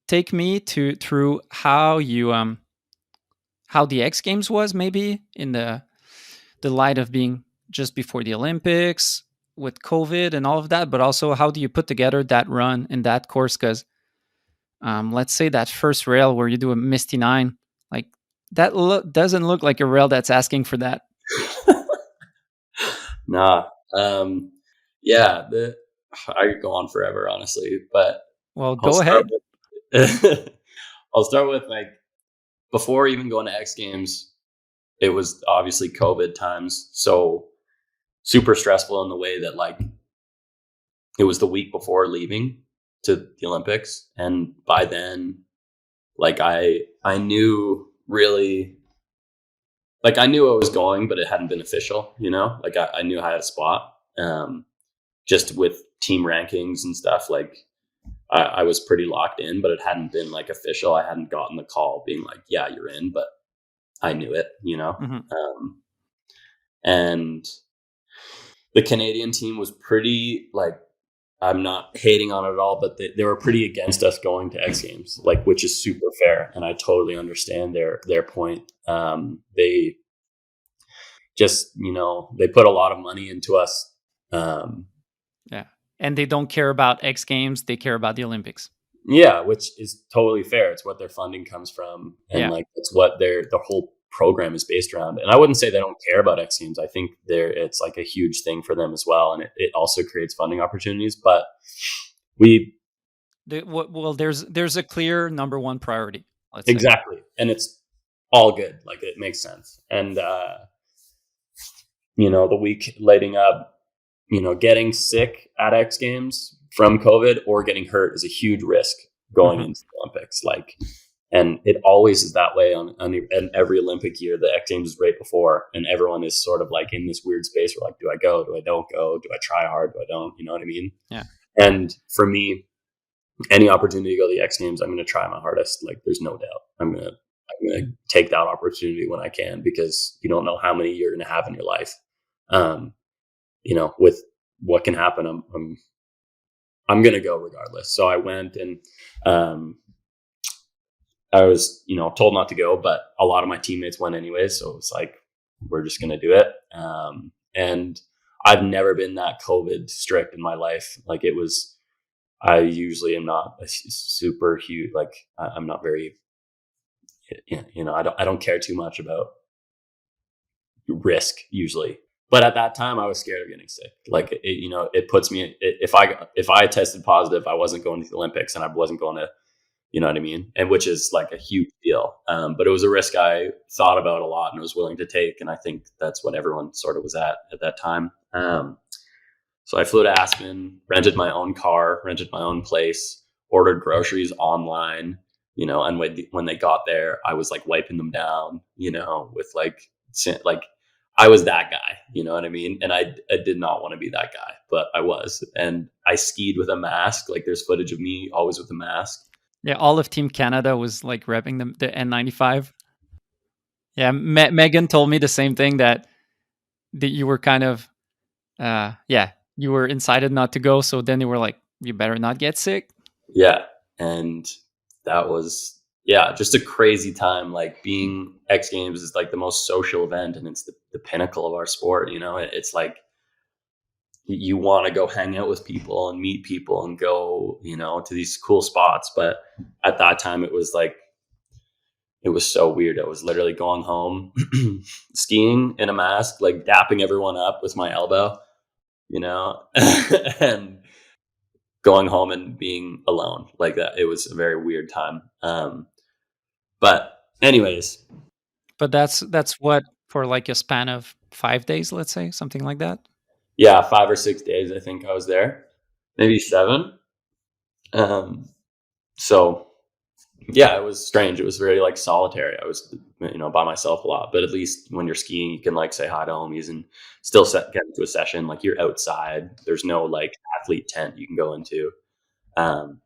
Take me through how you how the X Games was, maybe in the light of being just before the Olympics with COVID and all of that, but also how do you put together that run and that course? Because let's say that first rail where you do a Misty 9, like that doesn't look like a rail that's asking for that. Nah. Yeah, I could go on forever, honestly, but go ahead. I'll start with like, before even going to X Games, it was obviously COVID times, so super stressful in the way that like it was the week before leaving to the Olympics, and by then, like I knew really, like I knew I was going, but it hadn't been official, like I knew I had a spot, just with team rankings and stuff. Like I was pretty locked in, but it hadn't been like official. I hadn't gotten the call being like, yeah, you're in, but I knew it, Hmm. and the Canadian team was pretty like, I'm not hating on it at all, but they were pretty against us going to X Games, like, which is super fair, and I totally understand their point. They just, they put a lot of money into us. Um, Yeah. And they don't care about X Games, they care about the Olympics. yeah, which is totally fair. It's what their funding comes from, and Yeah. like it's what their whole program is based around. And I wouldn't say they don't care about X Games. I think it's like a huge thing for them as well, and it also creates funding opportunities. But we Well, there's a clear number one priority, let's say. exactly, and it's all good. Like it makes sense. And the week leading up, getting sick at X Games from COVID or getting hurt is a huge risk going Hmm. into the Olympics. Like, and it always is that way on every Olympic year. The X Games is right before, and everyone is sort of like in this weird space where like, do I go? Do I don't go? Do I try hard? Do I don't? You know what I mean? Yeah. And for me, any opportunity to go to the X Games, I'm going to try my hardest. Like, there's no doubt. I'm gonna take that opportunity when I can, because you don't know how many you're going to have in your life. Um, with what can happen, I'm going to go regardless. So I went, and I was, told not to go, but a lot of my teammates went anyway. So it was like, we're just going to do it. And I've never been that COVID strict in my life. Like it was, I usually am not a super huge, like I'm not very, I don't care too much about risk usually. But at that time, I was scared of getting sick. Like it puts me, if I tested positive, I wasn't going to the Olympics, and I wasn't going to, you know what I mean? And which is like a huge deal. But it was a risk I thought about a lot and was willing to take. And I think that's what everyone sort of was at that time. So I flew to Aspen, rented my own car, rented my own place, ordered groceries online, and when they got there, I was like wiping them down, with like I was that guy, you know what I mean? And I did not want to be that guy, but I was. And I skied with a mask. Like there's footage of me always with a mask. Yeah, all of Team Canada was like repping the N95. Yeah, Megan told me the same thing, that you were kind of yeah, you were incited not to go, so then they were like, you better not get sick. Yeah. And that was, yeah, just a crazy time. Like being X Games is like the most social event, and it's the pinnacle of our sport. It's like you want to go hang out with people and meet people and go, to these cool spots. But at that time, it was like, it was so weird. I was literally going home, skiing in a mask, like dapping everyone up with my elbow, and going home and being alone like that. It was a very weird time. But anyways, But that's what, for like a span of 5 days, let's say, something like that. yeah, 5 or 6 days, I think I was there, maybe 7. Um, so yeah, it was strange. It was very like solitary. I was, by myself a lot, but at least when you're skiing, you can like say hi to homies and still get into a session. Like you're outside. There's no like athlete tent you can go into. Um,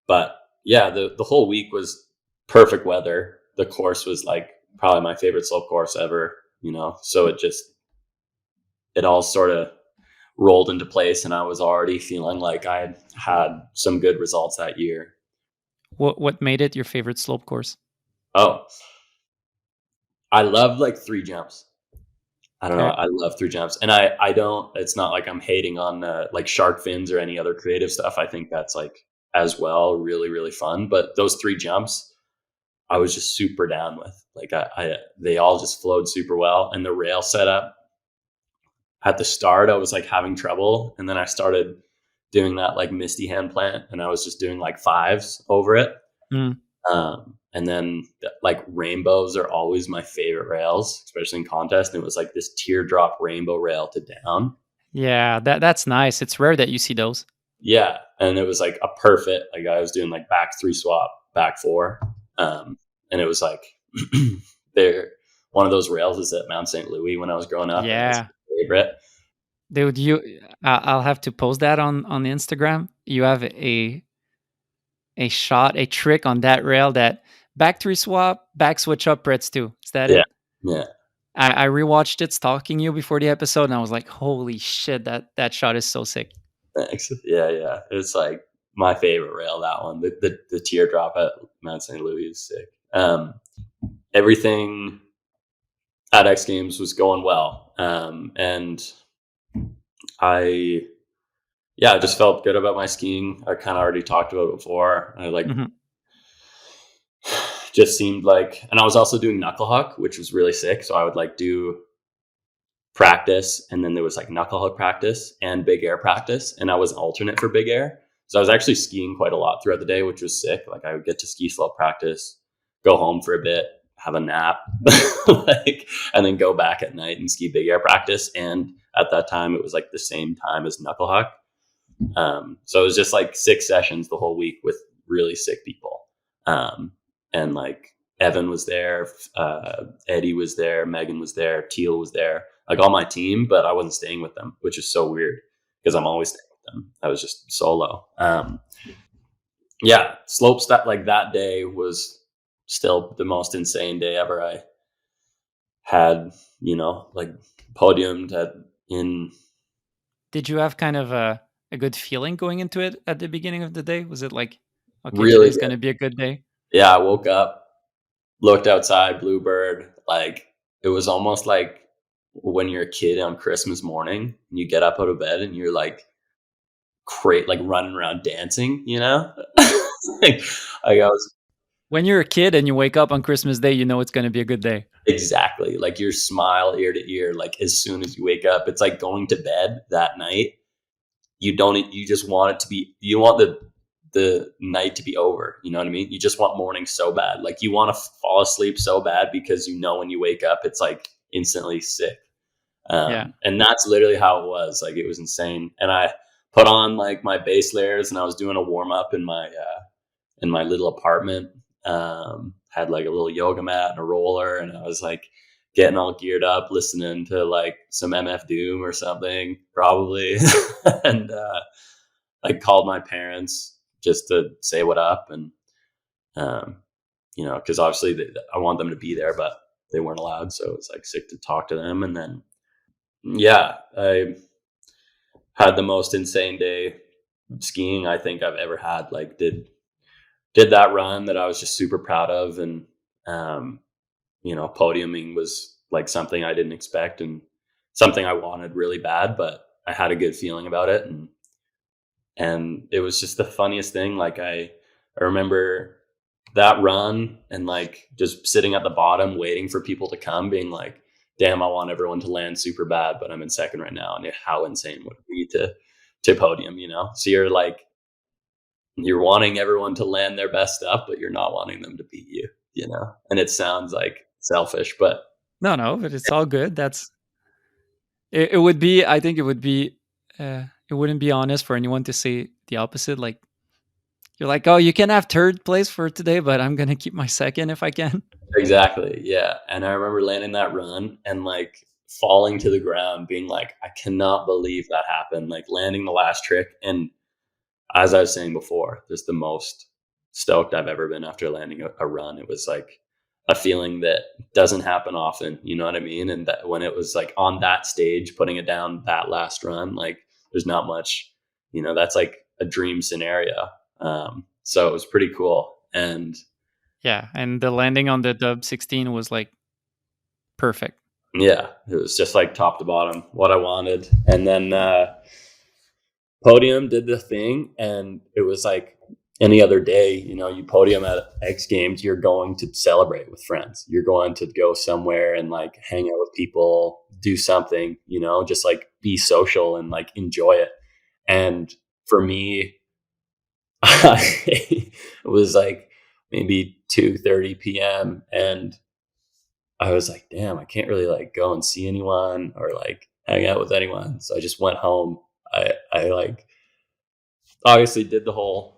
but yeah, the whole week was perfect weather. The course was like probably my favorite slope course ever, so it all sort of rolled into place, and I was already feeling like I had some good results that year. What made it your favorite slope course? Oh, I love like 3 jumps. I don't know. Okay. I love 3 jumps, and I don't. It's not like I'm hating on like shark fins or any other creative stuff. I think that's like as well really really fun. But those 3 jumps, I was just super down with. Like they all just flowed super well, and the rail setup at the start, I was like having trouble, and then I started doing that like misty hand plant, and I was just doing like fives over it. Mm. And then like rainbows are always my favorite rails, especially in contest. And it was like this teardrop rainbow rail to down. Yeah, that's nice. It's rare that you see those. Yeah. And it was like a perfect, like I was doing like back 3 swap, back 4. And it was like, they're one of those rails is at Mount St. Louis when I was growing up. And it was Yeah, my favorite. dude, I'll have to post that on Instagram. You have a a trick on that rail that back three swap, back switch up Pretz too. Is that Yeah. it? Yeah. I rewatched it stalking you before the episode, and I was like, holy shit, that shot is so sick. Thanks. Yeah. Yeah. It's like my favorite rail, that one. The teardrop at Mount St. Louis is sick. Everything at X Games was going well. And I just felt good about my skiing. I kind of already talked about it before. I like just seemed like, and I was also doing knuckle huck, which was really sick. So I would like do practice, and then there was like knuckle hook practice and big air practice, and I was an alternate for big air. So I was actually skiing quite a lot throughout the day, which was sick. Like I would get to ski slope practice, go home for a bit, have a nap, like, and then go back at night and ski big air practice. And at that time, it was like the same time as knuckle huck. So it was just like 6 sessions the whole week with really sick people. And like Evan was there, Eddie was there, Megan was there, Teal was there, like all my team, but I wasn't staying with them, which is so weird because I'm always staying with them. I was just solo. Slopes like that day was still the most insane day ever. I had, like podiumed in. Did you have kind of a good feeling going into it at the beginning of the day? Was it like, okay, Really today's good. going to be a good day? Yeah, I woke up, looked outside, bluebird. Like it was almost like when you're a kid on Christmas morning and you get up out of bed and you're like like running around dancing, like I was When you're a kid and you wake up on Christmas Day, you know it's going to be a good day. exactly like your smile ear to ear. Like as soon as you wake up, it's like going to bed that night. You just want it to be, you want the night to be over. You know what I mean? You just want morning so bad. Like you want to fall asleep so bad because when you wake up, it's like instantly sick. And that's literally how it was. Like it was insane. And I put on like my base layers and I was doing a warm up in my little apartment. Had like a little yoga mat and a roller, and I was like getting all geared up, listening to like some MF Doom or something, probably. And I called my parents just to say what up, and because obviously I want them to be there, but they weren't allowed, so it's like sick to talk to them. And then I had the most insane day skiing I think I've ever had. Like did that run that I was just super proud of, and podiuming was like something I didn't expect and something I wanted really bad, but I had a good feeling about it. And it was just the funniest thing. Like I remember that run and like just sitting at the bottom waiting for people to come, being like, damn, I want everyone to land super bad, but I'm in second right now. And how insane would it be to podium, So you're like, you're wanting everyone to land their best stuff, but you're not wanting them to beat you, and it sounds like selfish, but No, but it's all good. It would be, I think it would be, it wouldn't be honest for anyone to say the opposite. Like, you're like, oh, you can have third place for today, but I'm going to keep my second if I can. exactly. Yeah. And I remember landing that run and like falling to the ground, being like, I cannot believe that happened. Like landing the last trick. And as I was saying before, just the most stoked I've ever been after landing a run. It was like a feeling that doesn't happen often, you know what I mean? And that when it was like on that stage, putting it down that last run, like there's not much, that's like a dream scenario. So it was pretty cool. And and the landing on the dub 16 was like perfect. Yeah, it was just like top to bottom what I wanted. And then podium did the thing, and it was like any other day, you podium at X Games, you're going to celebrate with friends. You're going to go somewhere and like hang out with people, do something, just like be social and like enjoy it. And for me, it was like maybe 2:30 p.m. and I was like, damn, I can't really like go and see anyone or like hang out with anyone. So I just went home. I like obviously did the whole,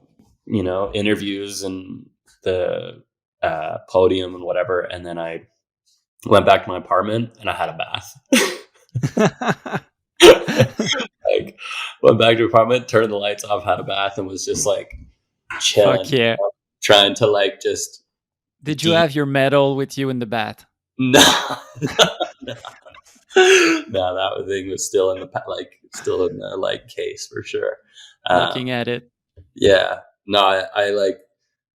interviews and the podium and whatever. And then I went back to my apartment and I had a bath. Like went back to the apartment, turned the lights off, had a bath, and was just like chilling, Fuck yeah. trying to like just Did you deep. have your medal with you in the bath? No, no, no, that thing was still in the like still in the like case for sure. Looking Um, at it. yeah, no, I like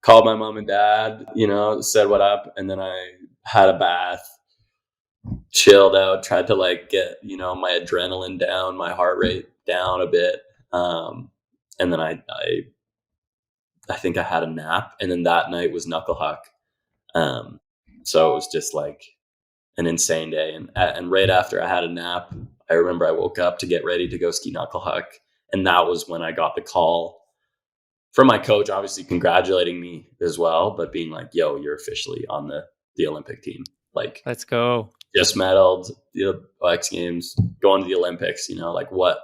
called my mom and dad, said what up, and then I had a bath, chilled out, tried to like get my adrenaline down, my heart rate down a bit, and then I think I had a nap, and then that night was knuckle huck. Um, so it was just like an insane day, and right after I had a nap, I remember I woke up to get ready to go ski knuckle huck, and that was when I got the call from my coach, obviously congratulating me as well, but being like, "Yo, you're officially on the Olympic team. Like, Let's go. just medaled the X Games, going to the Olympics. Like what,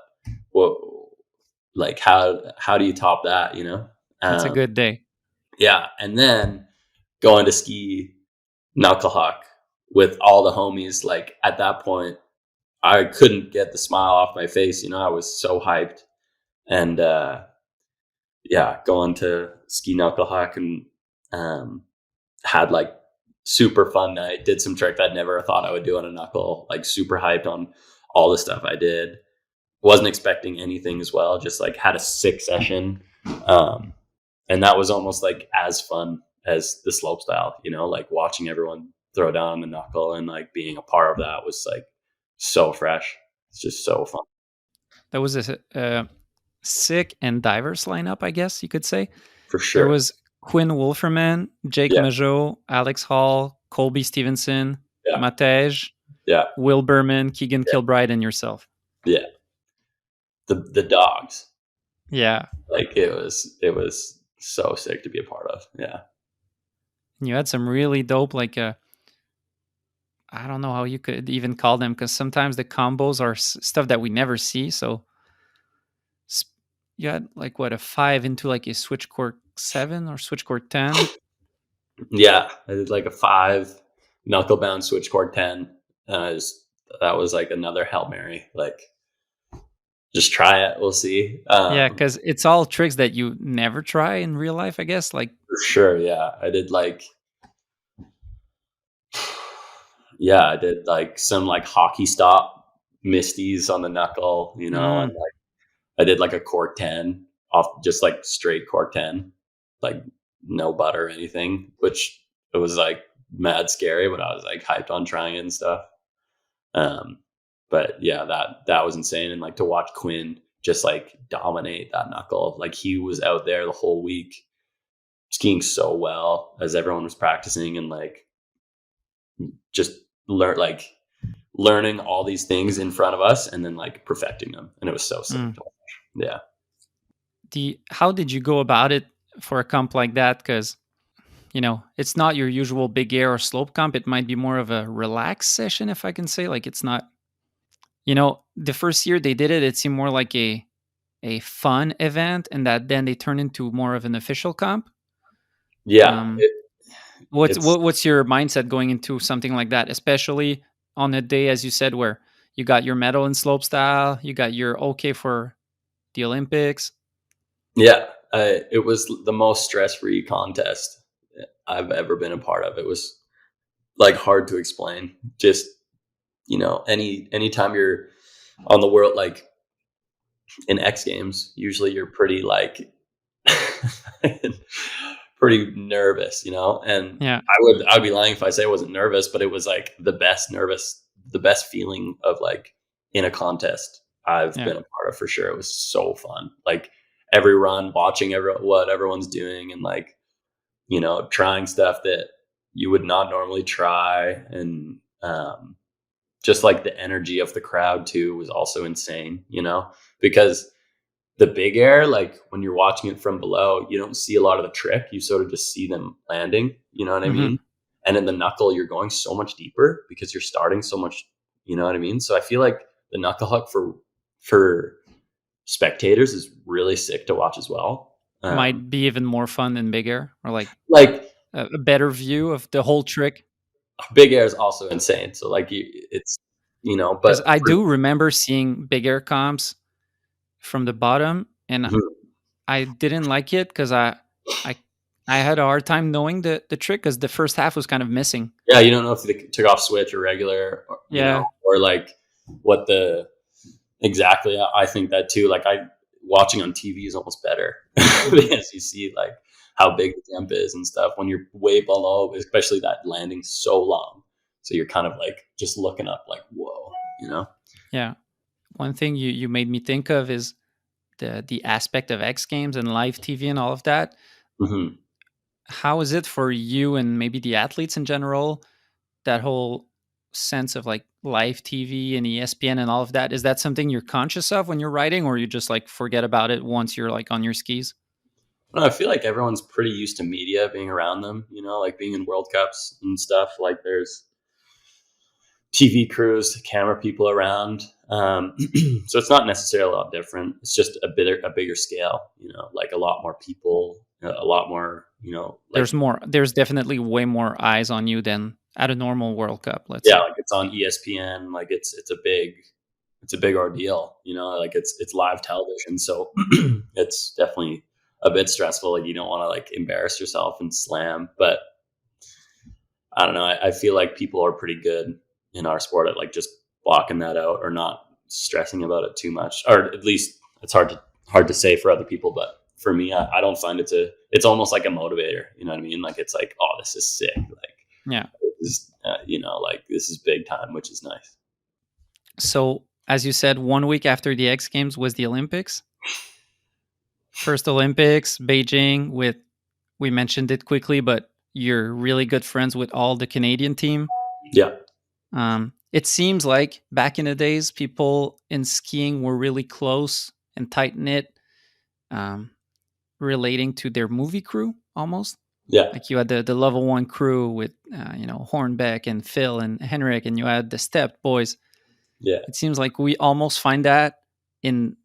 like how do you top that? That's a Um, good day. yeah, and then going to ski knuckle huck with all the homies. Like at that point, I couldn't get the smile off my face. I was so hyped, and yeah, going to ski knuckle huck and had like super fun night. Did some tricks I'd never thought I would do on a knuckle. Like super hyped on all the stuff I did. Wasn't expecting anything as well. Just like had a sick session, and that was almost like as fun as the slope style. Like watching everyone throw down the knuckle and like being a part of that was like so fresh. It's just so fun That was a sick and diverse lineup, I guess you could say. for There sure. was Quinn Wolferman, Jake Yeah, Majot, Alex Hall, Colby Stevenson, yeah, Matej, yeah, Will Berman, Keegan yeah, Kilbride, and yourself. yeah. The dogs. Yeah. Like it was so sick to be a part of. Yeah. And you had some really dope, like, I don't know how you could even call them because sometimes the combos are stuff that we never see. So you had like what, a 5 into like a switch core 7 or switch core 10. Yeah, I did like a 5 knuckle bound switch cord 10. That was like another Hail Mary. Like, just try it. We'll see. Yeah, because it's all tricks that you never try in real life, I guess. Like, For sure. Yeah, I did like yeah, I did like some like hockey stop misties on the knuckle, and mm, like I did like a cork 10 off, just like straight cork 10, like no butter or anything, which it was like mad scary, but I was like hyped on trying it and stuff. Um, but yeah, that was insane. And like to watch Quinn just like dominate that knuckle, like he was out there the whole week skiing so well as everyone was practicing, and like just learning all these things in front of us and then like perfecting them, and it was so sick mm. to watch. Yeah. How did you go about it for a comp like that? Because it's not your usual big air or slope comp. It might be more of a relaxed session, if I can say. Like, it's not. The first year they did it, it seemed more like a fun event, and that then they turned into more of an official comp. Yeah, Um, what's it's what's your mindset going into something like that, especially on a day, as you said, where you got your medal in slopestyle, you got your okay for the Olympics. yeah, it was the most stress-free contest I've ever been a part of. It was like hard to explain. Just anytime you're on the world, like in X Games, usually you're pretty like pretty nervous, and Yeah, I would be lying if I say I wasn't nervous, but it was like the best feeling of like in a contest I've yeah, been a part of for sure. It was so fun. Like every run, watching what everyone's doing, and like trying stuff that you would not normally try, and just like the energy of the crowd too was also insane. Because the big air, like when you're watching it from below, you don't see a lot of the trick. You sort of just see them landing. You know what I hmm mean? And in the knuckle, you're going so much deeper because you're starting so much. You know what I mean? So I feel like the knuckle huck for spectators is really sick to watch as well. might be even more fun than big air, or like Like a better view of the whole trick. big air is also insane. So like it's Because but I do remember seeing big air comps from the bottom, and mhm. I didn't like it because I I had a hard time knowing the trick because the first half was kind of missing. Yeah, you don't know if they took off switch or regular, or, Yeah, or like what the exactly. I think that too. Like I watching on TV is almost better because you see like how big the jump is and stuff when you're way below, especially that landing so long. So you're kind of like just looking up, like whoa, you know. yeah. One thing you made me think of is the aspect of X Games and live TV and all of that. Hmm. How is it for you and maybe the athletes in general? That whole sense of like live TV and ESPN and all of that. Is that something you're conscious of when you're writing, or you just like forget about it once you're like on your skis? I feel like everyone's pretty used to media being around them, like being in World Cups and stuff. Like there's TV crews, camera people around. So it's not necessarily a lot different. It's just a bigger scale, like a lot more people, a lot more, like, There's more. There's definitely way more eyes on you than at a normal World Cup. Let's yeah, say. like it's on ESPN. Like it's a big ordeal, like it's live television. So it's definitely a bit stressful. Like you don't want to like embarrass yourself and slam, but I don't know. I feel like people are pretty good in our sport at like just blocking that out or not stressing about it too much. Or at least it's hard to say for other people, but for me, I don't find it's almost like a motivator. You know what I mean? Like it's like, oh, this is sick. Like Yeah. like this is big time, which is nice. So as you said, 1 week after the X Games was the Olympics. First Olympics, Beijing. With we mentioned it quickly, but you're really good friends with all the Canadian team. Yeah, It seems like back in the days, people in skiing were really close and tight knit, um, relating to their movie crew almost. yeah, Like you had the level one crew with Hornbeck and Phil and Henrik, and you had the Step boys. yeah, It seems like we almost find that in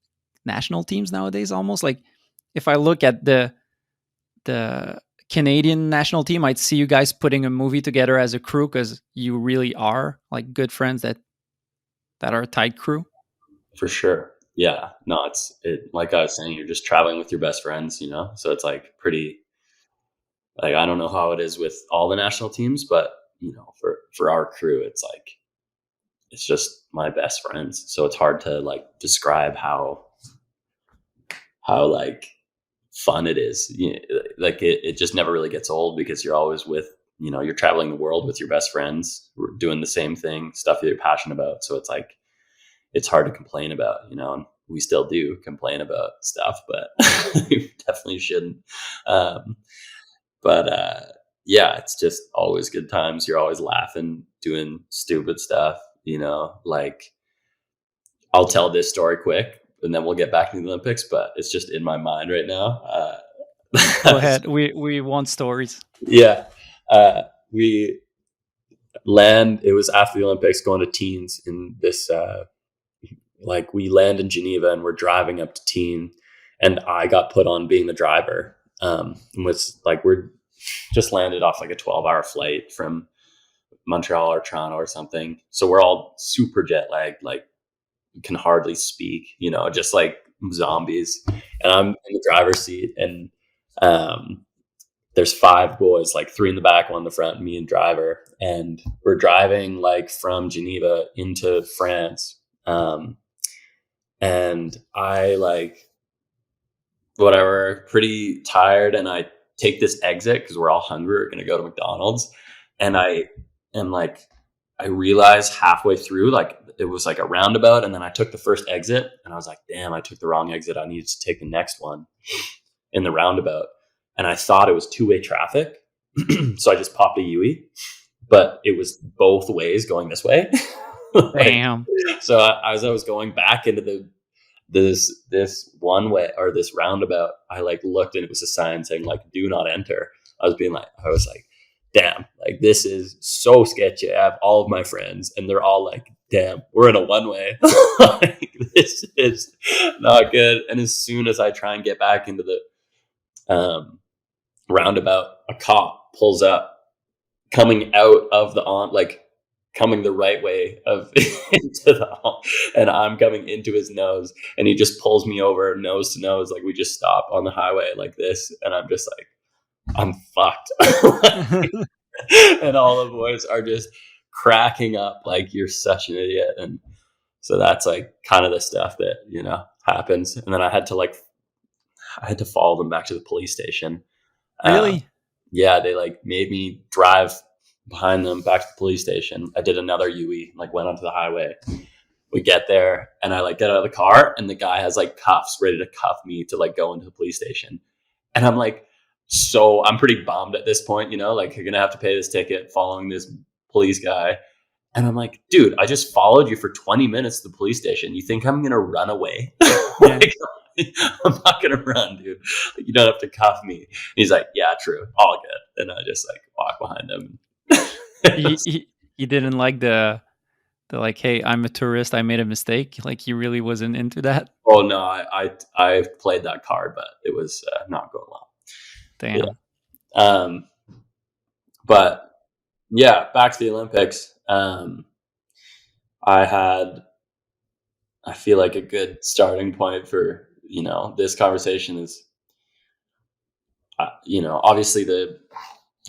national teams nowadays. Almost like if I look at the Canadian national team, I'd see you guys putting a movie together as a crew because you really are like good friends that are a tight crew. for sure. Yeah, no, like I was saying, you're just traveling with your best friends, so it's like pretty. Like I don't know how it is with all the national teams, but for our crew, it's like it's just my best friends. So it's hard to like describe how like fun it is. Like it just never really gets old because you're always with you're traveling the world with your best friends, doing the same thing, stuff that you're passionate about. So it's like it's hard to complain about, and we still do complain about stuff, but we definitely shouldn't. Um, but yeah, it's just always good times. You're always laughing, doing stupid stuff, like I'll tell this story quick and then we'll get back to the Olympics, but it's just in my mind right now. Go ahead. We want stories. Yeah. Uh, we it was after the Olympics going to teens in this, like we land in Geneva and we're driving up to teen and I got put on being the driver. And was like, we're just landed off like a 12-hour flight from Montreal or Toronto or something. So we're all super jet lagged, like can hardly speak, just like zombies. And I'm in the driver's seat and there's 5 boys, like 3 in the back, 1 in the front, me and driver. And we're driving like from Geneva into France. And I like whatever, pretty tired. And I take this exit because we're all hungry. We're going to go to McDonald's. And I am like, I realized halfway through, like it was like a roundabout. And then I took the first exit and I was like, damn, I took the wrong exit. I needed to take the next one in the roundabout. And I thought it was 2-way traffic. So I just popped a Yui, but it was both ways going this way. Like, Damn. so as I was going back into this one way or this roundabout, I like looked and it was a sign saying like do not enter. I was like, damn, like this is so sketchy. I have all of my friends and they're all like, damn, we're in a one way. Like, this is not good. And as soon as I try and get back into the roundabout, a cop pulls up coming out of the on like coming the right way of into the and I'm coming into his nose, and he just pulls me over nose to nose. Like we just stop on the highway like this, and I'm just like, I'm fucked. And all the boys are just cracking up like, you're such an idiot. And so that's like kind of the stuff that, happens. And then I had to follow them back to the police station. Really? Yeah, they like made me drive behind them back to the police station. I did another UE, like went onto the highway. We get there and I like get out of the car, and the guy has like cuffs ready to cuff me to like go into the police station. And I'm like, so I'm pretty bummed at this point, like you're going to have to pay this ticket following this police guy. And I'm like, dude, I just followed you for 20 minutes to the police station. You think I'm going to run away? Yeah. I'm not going to run, dude. You don't have to cuff me. And he's like, yeah, true. All good. And I just like walk behind him. He didn't like the like, hey, I'm a tourist, I made a mistake. Like he really wasn't into that. Oh no, I played that card, but it was not going well. Damn. Yeah. But yeah, back to the Olympics. I feel like a good starting point for, this conversation is, obviously the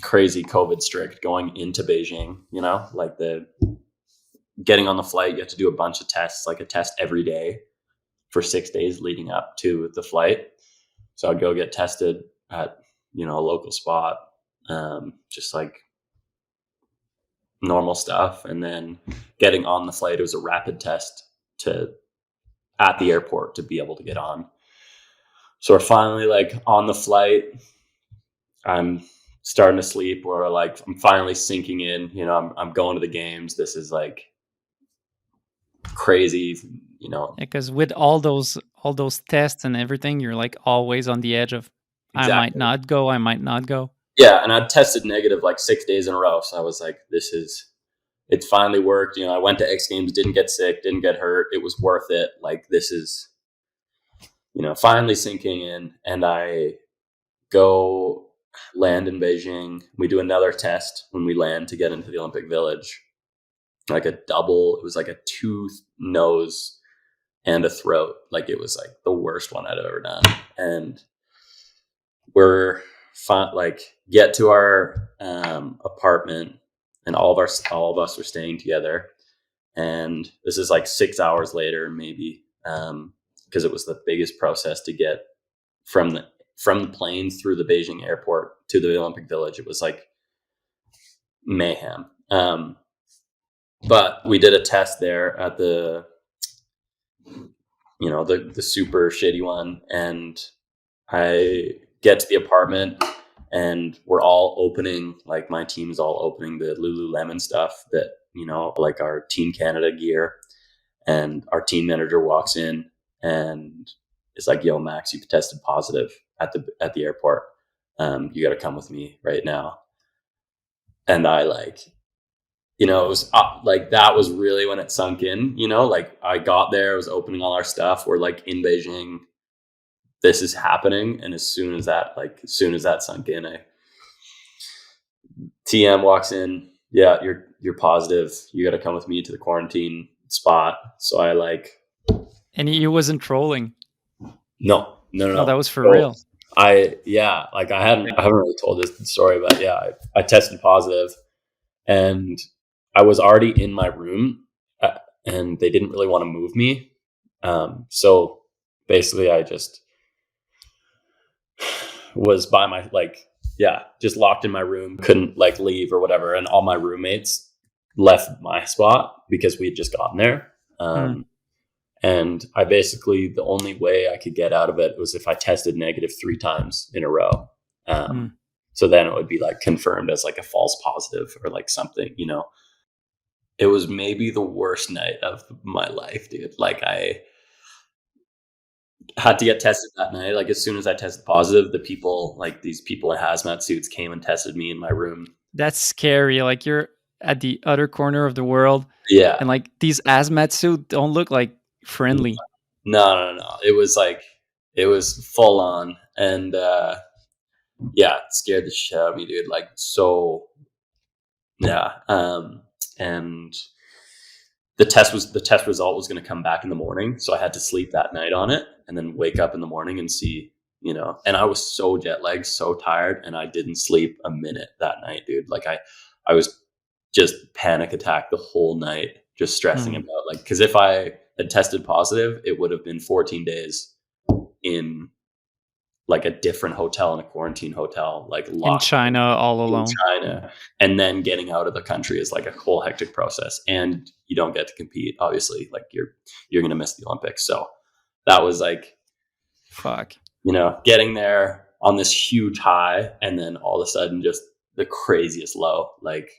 crazy COVID strict going into Beijing, like the getting on the flight, you have to do a bunch of tests, like a test every day for 6 days leading up to the flight. So I'd go get tested at, a local spot, just like normal stuff. And then getting on the flight, it was a rapid test at the airport to be able to get on. So we're finally like on the flight. I'm starting to sleep, or like I'm finally sinking in, I'm going to the games. This is like crazy, Because with all those tests and everything, you're like always on the edge of Exactly. I might not go. Yeah, and I tested negative like 6 days in a row. So I was like, it's finally worked. I went to X Games, didn't get sick, didn't get hurt. It was worth it. Like this is, finally sinking in. And I go land in Beijing. We do another test when we land to get into the Olympic Village. Like it was like a tooth, nose, and a throat. Like it was like the worst one I'd ever done. And we're like get to our apartment, and all of us were staying together. And this is like 6 hours later, maybe, because it was the biggest process to get from the plane through the Beijing airport to the Olympic Village. It was like mayhem. But we did a test there at the super shitty one, and I get to the apartment, and we're all opening, like my team's all opening the Lululemon stuff that, like our Team Canada gear. And our team manager walks in and is like, yo, Max, you've tested positive at the airport. You got to come with me right now. And I like, it was like, that was really when it sunk in, like I got there, I was opening all our stuff. We're like in Beijing, this is happening. And as soon as that sunk in, TM walks in. Yeah, you're positive. You got to come with me to the quarantine spot. So I like. And he wasn't trolling. No. Oh, that was for real. I haven't really told this story, but yeah, I tested positive, and I was already in my room, and they didn't really want to move me. So basically I just was by my, just locked in my room, couldn't like leave or whatever. And all my roommates left my spot because we had just gotten there. And I basically, the only way I could get out of it was if I tested negative 3 times in a row. So then it would be like confirmed as like a false positive or like something, It was maybe the worst night of my life, dude. Like I had to get tested that night. Like as soon as I tested positive, these people in hazmat suits came and tested me in my room. That's scary. Like you're at the other corner of the world. Yeah. And like these hazmat suits don't look like friendly. No. It was full on. And it scared the shit out of me, dude. Like, so yeah. and the test result was going to come back in the morning. So I had to sleep that night on it and then wake up in the morning and see, and I was so jet lagged, so tired, and I didn't sleep a minute that night, dude. Like I was just panic attack the whole night, just stressing Mm. about like, cause if I had tested positive, it would have been 14 days in like a different hotel, in a quarantine hotel, like In locked China, all in alone. China, and then getting out of the country is like a whole hectic process, and you don't get to compete. Obviously, like you're gonna miss the Olympics. So that was like, Fuck. getting there on this huge high, and then all of a sudden just the craziest low. Like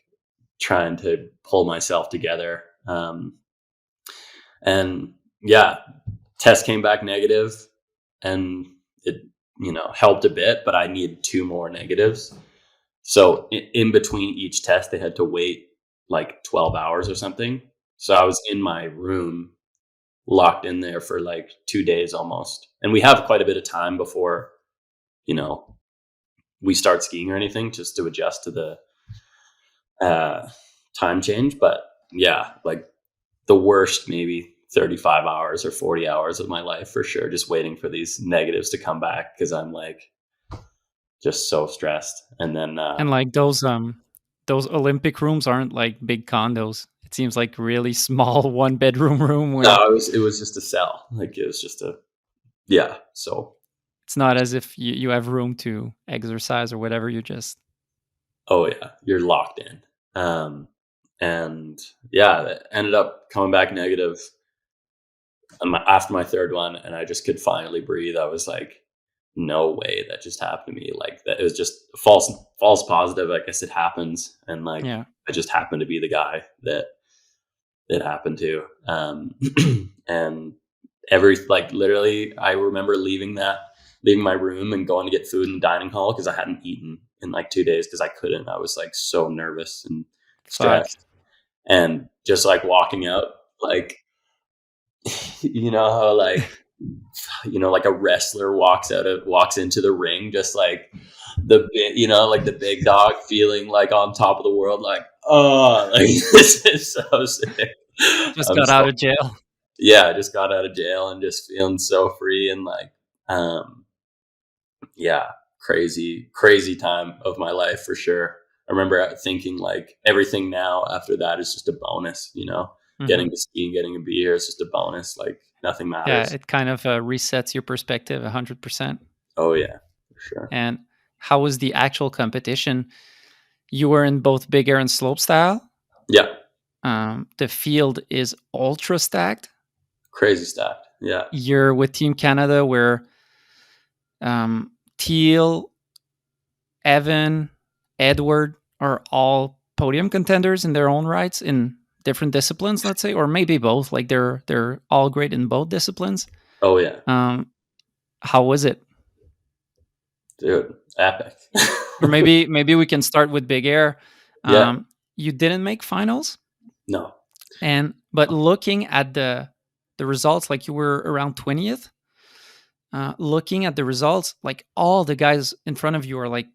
trying to pull myself together, and yeah, test came back negative, and it helped a bit, but I needed 2 more negatives. So in between each test, they had to wait like 12 hours or something. So I was in my room, locked in there for like 2 days almost. And we have quite a bit of time before, we start skiing or anything, just to adjust to the time change. But yeah, like the worst, maybe 35 hours or 40 hours of my life for sure, just waiting for these negatives to come back, because I'm like just so stressed. And then And like those Olympic rooms aren't like big condos. It seems like really small 1-bedroom room no, where it was just a cell. Like it was just yeah. So it's not as if you have room to exercise or whatever. You just oh yeah, you're locked in. And yeah, it ended up coming back negative after my third one, and I just could finally breathe. I was like, no way that just happened to me. Like that, it was just false positive. I guess it happens, and like yeah. I just happened to be the guy that it happened to. And like literally, I remember leaving my room and going to get food in the dining hall, because I hadn't eaten in like 2 days, because I couldn't. I was like so nervous and Fuck. stressed, and just like walking out, like how like like a wrestler walks into the ring, just like like the big dog, feeling like on top of the world, like, oh, like this is so sick. Just got out of jail. Yeah, I just got out of jail and just feeling so free, and like yeah, crazy time of my life for sure. I remember thinking like everything now after that is just a bonus, Mm-hmm. getting to ski and getting to be here is just a bonus. Like nothing Yeah, matters. it kind of resets your perspective 100%. Oh yeah, for sure. And how was the actual competition? You were in both big air and slopestyle. Yeah, The field is ultra stacked. crazy stacked. Yeah, You're with Team Canada, where Teal, Evan, Edward are all podium contenders in their own rights in different disciplines, let's say, or maybe both. Like they're all great in both disciplines. oh yeah, How was it? dude, epic. Or maybe we can start with big air. Yeah, You didn't make finals, no, but looking at the results, like you were around 20th. Looking at the results, like all the guys in front of you are like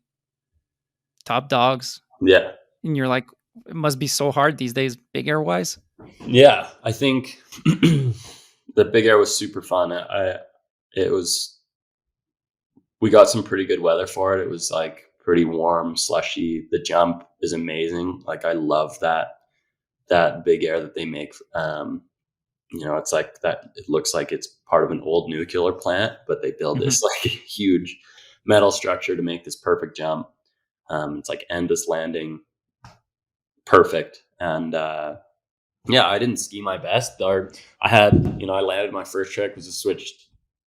top dogs, yeah, and you're like, it must be so hard these days, big air wise. yeah. I think the big air was super fun. It was. We got some pretty good weather for it. It was like pretty warm, slushy. The jump is amazing. Like I love that big air that they make. It's like that. It looks like it's part of an old nuclear plant, but they build Mm-hmm. this like huge metal structure to make this perfect jump. It's like endless landing, perfect. And yeah, I didn't ski my best. I had, I landed my first trick was a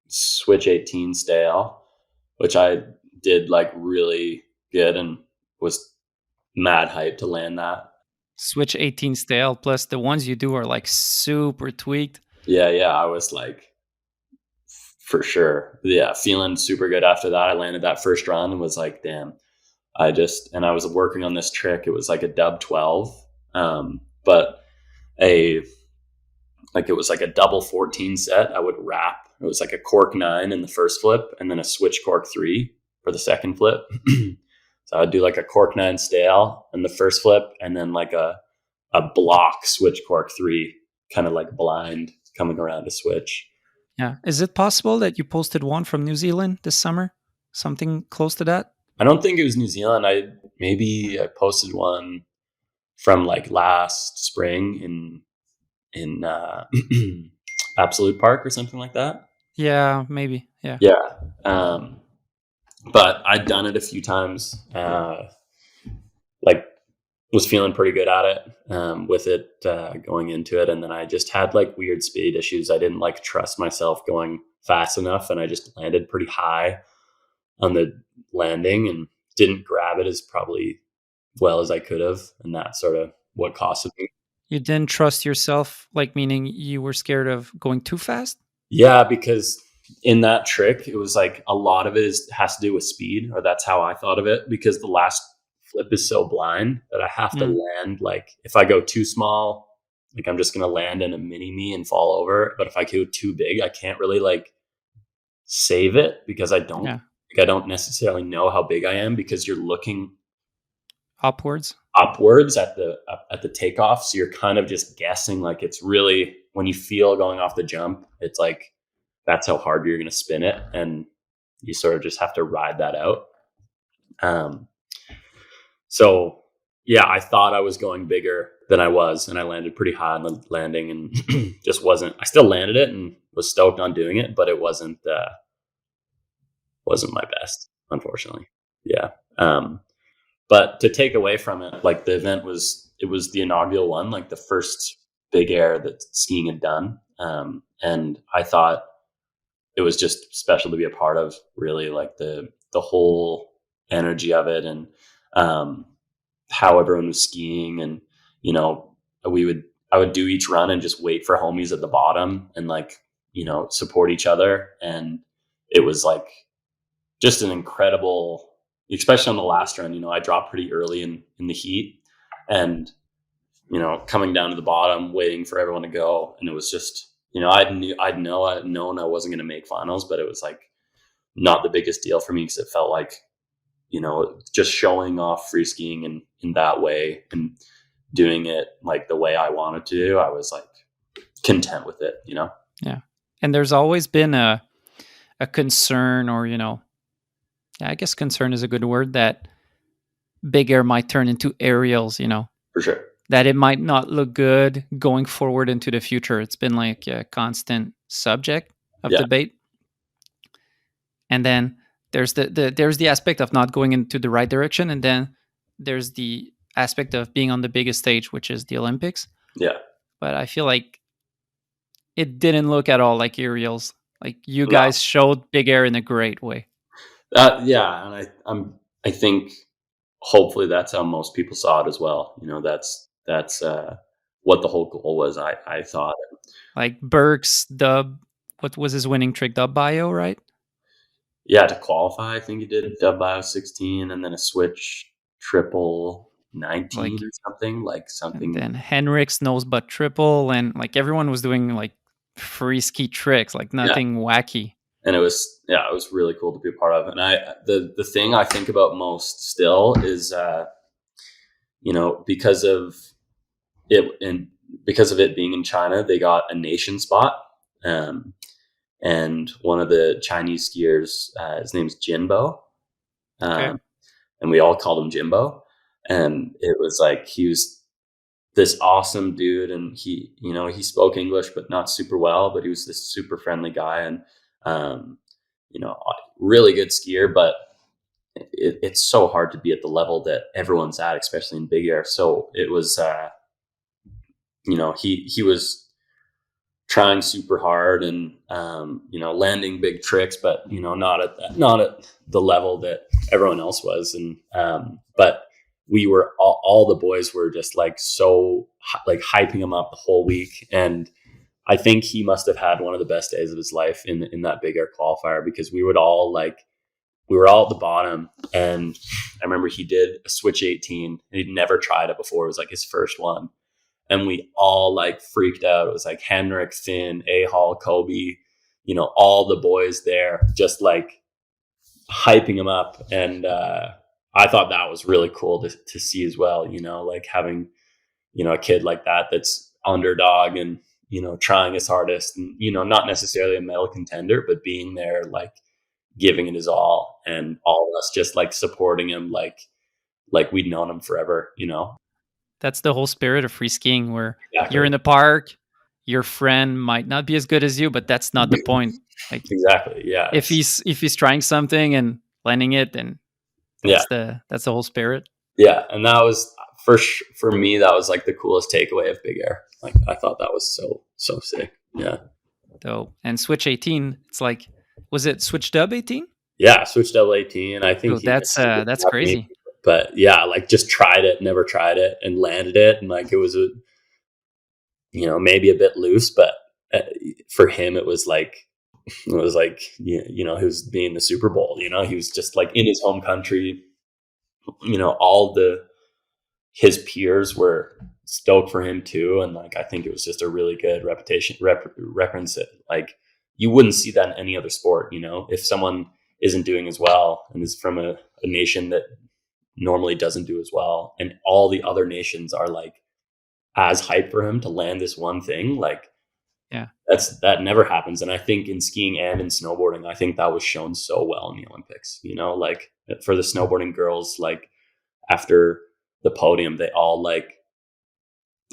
switch 18 stale, which I did like really good and was mad hyped to land that. Switch 18 stale, plus the ones you do are like super tweaked. Yeah, I was like, for sure. Yeah, feeling super good after that. I landed that first run and was like, damn. And I was working on this trick. It was like a dub 12, but it was like a double 14 set. I would wrap. It was like a cork 9 in the first flip, and then a switch cork 3 for the second flip. So I'd do like a cork 9 stale in the first flip, and then like a a block switch cork 3, kind of like blind coming around to switch. Yeah. Is it possible that you posted one from New Zealand this summer? Something close to that? I don't think it was New Zealand. I posted one from like last spring in Absolute Park or something like that. Yeah, maybe. Yeah. Yeah. But I'd done it a few times. Like was feeling pretty good at it with it going into it, and then I just had like weird speed issues. I didn't like trust myself going fast enough, and I just landed pretty high on the landing and didn't grab it as probably well as I could have, and that's sort of what costed me. You didn't trust yourself, like meaning you were scared of going too fast? Yeah, because in that trick, it was like a lot of it has to do with speed, or that's how I thought of it. Because the last flip is so blind that I have to Mm, land. Like if I go too small, like I'm just gonna land in a mini me and fall over. But if I go too big, I can't really like save it because yeah. I don't necessarily know how big I am because you're looking Upwards. upwards at the takeoff, so you're kind of just guessing. Like it's really when you feel going off the jump, it's like that's how hard you're going to spin it, and you sort of just have to ride that out. Um, so yeah, I thought I was going bigger than I was, and I landed pretty high on the landing, and just wasn't. I still landed it and was stoked on doing it, but it wasn't my best, unfortunately. Yeah. But to take away from it, like the event it was the inaugural one, like the first big air that skiing had done. And I thought it was just special to be a part of, really, like the whole energy of it, and how everyone was skiing. And, you know, I would do each run and just wait for homies at the bottom and like, you know, support each other. And it was like just an incredible, especially on the last run. You know, I dropped pretty early in the heat, and you know, coming down to the bottom, waiting for everyone to go, and it was just, you know, I'd known I wasn't going to make finals, but it was like not the biggest deal for me because it felt like, you know, just showing off free skiing in that way and doing it like the way I wanted to do. I was like content with it, you know. Yeah. And there's always been a concern, or, you know, yeah, I guess concern is a good word, that big air might turn into aerials, you know, For sure. that it might not look good going forward into the future. It's been like a constant subject of Yeah. debate. And then there's there's the aspect of not going into the right direction, and then there's the aspect of being on the biggest stage, which is the Olympics. Yeah. But I feel like it didn't look at all like aerials. Like you No. guys showed big air in a great way. Yeah, and I think hopefully that's how most people saw it as well. You know, that's what the whole goal was. I thought. Like Burke's dub, what was his winning trick? Dub bio, right? Yeah, to qualify, I think he did a dub bio 16 and then a switch triple 19 Like, or something, like and something. then Henrik's nose butt triple, and like everyone was doing like free ski tricks, like Yeah, nothing wacky. and it was really cool to be a part of. And the thing I think about most still is, you know, because of it being in China, they got a nation spot. Um, and one of the Chinese skiers, his name's Jinbo. Okay. Um, and we all called him Jimbo. And it was like he was this awesome dude, and he, you know, he spoke English but not super well, but he was this super friendly guy, and um, you know, really good skier. But it's so hard to be at the level that everyone's at, especially in big air. So it was, you know, he was trying super hard and you know, landing big tricks, but you know, not at the level that everyone else was. And but we were all the boys were just like so like hyping him up the whole week, and I think he must have had one of the best days of his life in that big air qualifier, because we were all at the bottom, and I remember he did a switch 18 and he'd never tried it before. It was like his first one, and we all like freaked out. It was like Henrik, Finn, A-Hall, Kobe, you know, all the boys there just like hyping him up. And I thought that was really cool to see as well, you know, like having, a kid like that that's underdog and, trying his hardest and, not necessarily a medal contender, but being there, like giving it his all, and all of us just like supporting him like we'd known him forever. That's the whole spirit of free skiing, where you're Exactly. in the park, your friend might not be as good as you, but that's not the point. Like Exactly. Yeah. if he's trying something and landing it, then Yeah. that's the whole spirit. Yeah. And that was for me, that was like the coolest takeaway of Big Air. Like I thought that was so sick. Yeah. Though, and Switch 18, it's like, was it Switch Dub 18? Yeah. Switched double 18. I think Oh, he missed it that's with me. crazy. But yeah, like just tried it, never tried it, and landed it. And like it was maybe a bit loose, but uh, for him, it was like he was being the Super Bowl. He was just like in his home country. All his peers were stoked for him too, and like I think it was just a really good reference. Like you wouldn't see that in any other sport. If someone isn't doing as well and is from a nation that normally doesn't do as well, and all the other nations are like as hyped for him to land this one thing, like Yeah. that never happens. And I think in skiing and in snowboarding, I think that was shown so well in the Olympics. Like for the snowboarding girls, like after the podium, they all like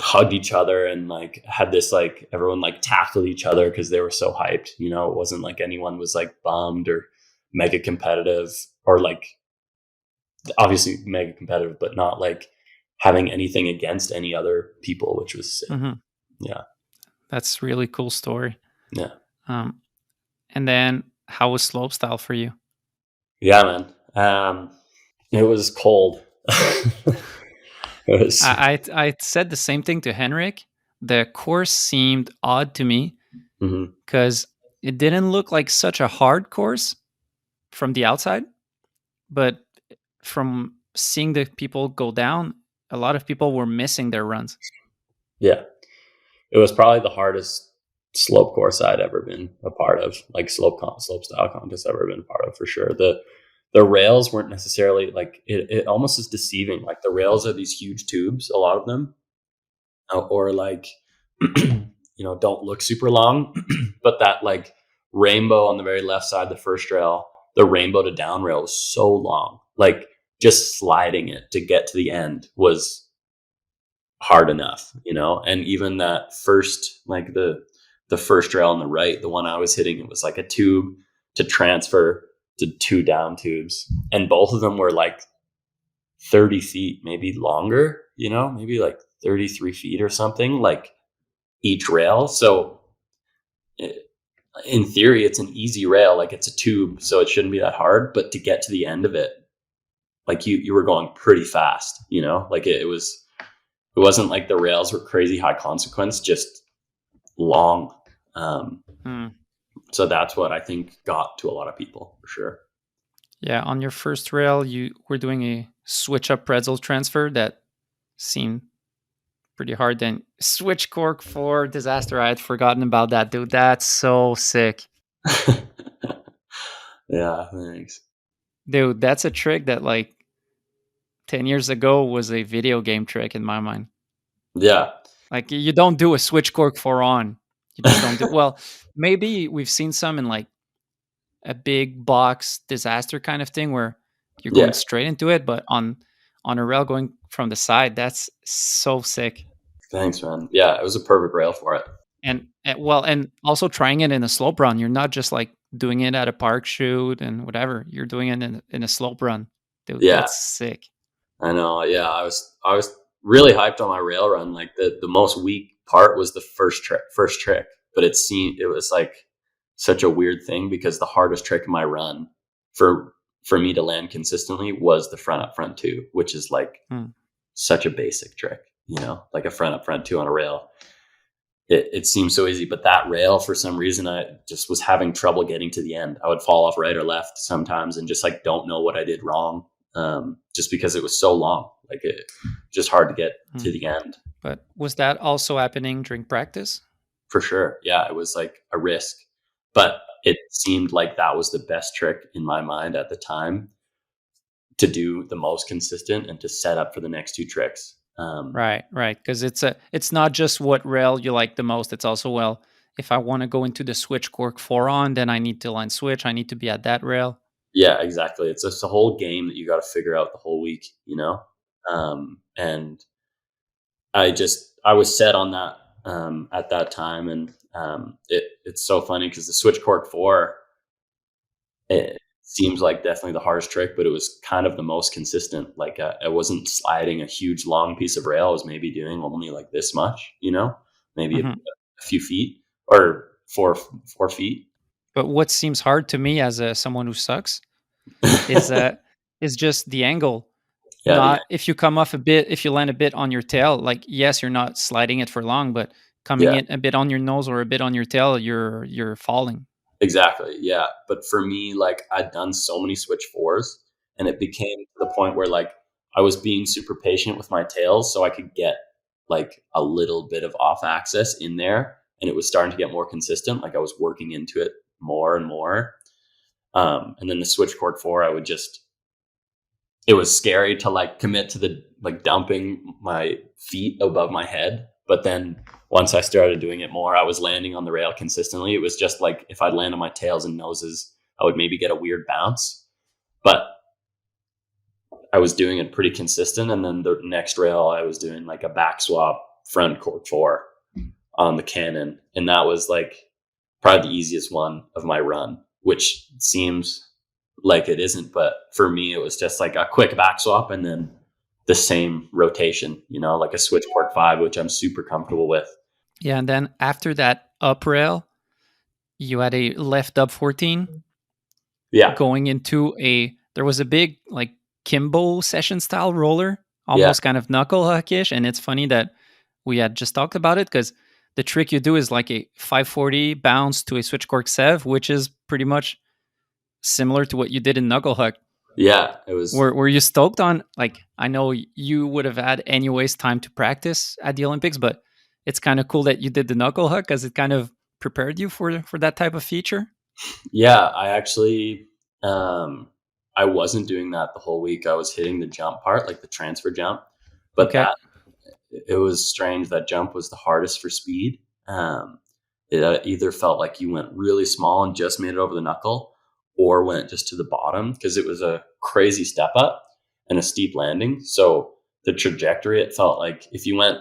hugged each other and like had this like everyone like tackled each other because they were so hyped. It wasn't like anyone was like bummed or mega competitive, or like obviously mega competitive, but not like having anything against any other people, which was sick. Hmm. Yeah. That's really cool story. Yeah. Um, and then how was slopestyle for you? Yeah, man. It was cold. It was. I said the same thing to Henrik. The course seemed odd to me Mhm. because it didn't look like such a hard course from the outside, but from seeing the people go down, a lot of people were missing their runs. Yeah. It was probably the hardest slope course I'd ever been a part of, like slope style contest I've ever been a part of, for sure. The rails weren't necessarily like it almost is deceiving. Like the rails are these huge tubes, a lot of them, or like don't look super long, but that like rainbow on the very left side, the first rail, the rainbow to down rail was so long. Like just sliding it to get to the end was hard enough. And even that first, like the first rail on the right, the one I was hitting, it was like a tube to transfer to two down tubes, and both of them were like 30 feet, maybe longer, maybe like 33 feet or something, like each rail. So in theory, it's an easy rail, like it's a tube, so it shouldn't be that hard. But to get to the end of it, like you were going pretty fast. Like it wasn't like the rails were crazy high consequence, just long. Hmm. So that's what I think got to a lot of people for sure. Yeah, on your first rail, you were doing a switch up pretzel transfer that seemed pretty hard. Then switch cork for disaster. I had forgotten about that, dude. That's so sick. Yeah, thanks. Dude, that's a trick that like 10 years ago was a video game trick in my mind. Yeah. Like you don't do a switch cork for on. You just don't do well, maybe we've seen some in like a big box disaster kind of thing where you're going Yeah. straight into it, but on a rail going from the side, that's so sick. Thanks, man. Yeah, it was a perfect rail for it. And also trying it in a slope run. You're not just like doing it at a park shoot and whatever. You're doing it in a slope run. Dude, Yeah, that's sick. I know. Yeah, I was really hyped on my rail run. Like the most weak part was the first trick, but it was like such a weird thing because the hardest trick in my run for me to land consistently was the front up front two, which is like Hmm. such a basic trick, like a front up front two on a rail. It seems so easy, but that rail, for some reason, I just was having trouble getting to the end. I would fall off right or left sometimes and just like don't know what I did wrong, just because it was so long. Like it just hard to get Hmm. to the end. But was that also happening during practice? For sure. Yeah, it was like a risk, but it seemed like that was the best trick in my mind at the time to do the most consistent and to set up for the next two tricks. Right, right. Because it's not just what rail you like the most. It's also, well, if I want to go into the switch cork 4 on, then I need to line switch. I need to be at that rail. Yeah, exactly. It's just a whole game that you got to figure out the whole week, and I was set on that at that time, and it's so funny because the switch cork four, it seems like definitely the hardest trick, but it was kind of the most consistent. Like I wasn't sliding a huge long piece of rail. I was maybe doing only like this much, maybe Mhm. a few feet or 4 feet. But what seems hard to me as someone who sucks is is just the angle. Yeah, Not if you come off a bit, if you land a bit on your tail, like yes, you're not sliding it for long, but coming yeah, in a bit on your nose or a bit on your tail, you're falling. exactly. Yeah. But for me, like I'd done so many switch fours and it became to the point where like I was being super patient with my tails so I could get like a little bit of off axis in there and it was starting to get more consistent. Like I was working into it more and more. And then the switch cord four, it was scary to like commit to the like dumping my feet above my head. But then once I started doing it more, I was landing on the rail consistently. It was just like if I'd land on my tails and noses, I would maybe get a weird bounce. But I was doing it pretty consistent. And then the next rail, I was doing like a back swap front cord four on the cannon. And that was like probably the easiest one of my run, which seems like it isn't. But for me, it was just like a quick back swap and then the same rotation, like a switch port five, which I'm super comfortable with. Yeah, and then after that up rail, you had a left up 14 Yeah. going into a there was a big like Kimbo session style roller, Yeah. almost kind of knuckle huckish. And it's funny that we had just talked about it because the trick you do is like a 540 bounce to a switch cork sev, which is pretty much similar to what you did in knuckle huck. Yeah. It was, Were you stoked on, like, I know you would have had anyways time to practice at the Olympics, but it's kind of cool that you did the knuckle huck because it kind of prepared you for that type of feature. yeah, I wasn't doing that the whole week. I was hitting the jump part, like the transfer jump, but Okay. it was strange. That jump was the hardest for speed. It either felt like you went really small and just made it over the knuckle or went just to the bottom because it was a crazy step up and a steep landing. So the trajectory, it felt like if you went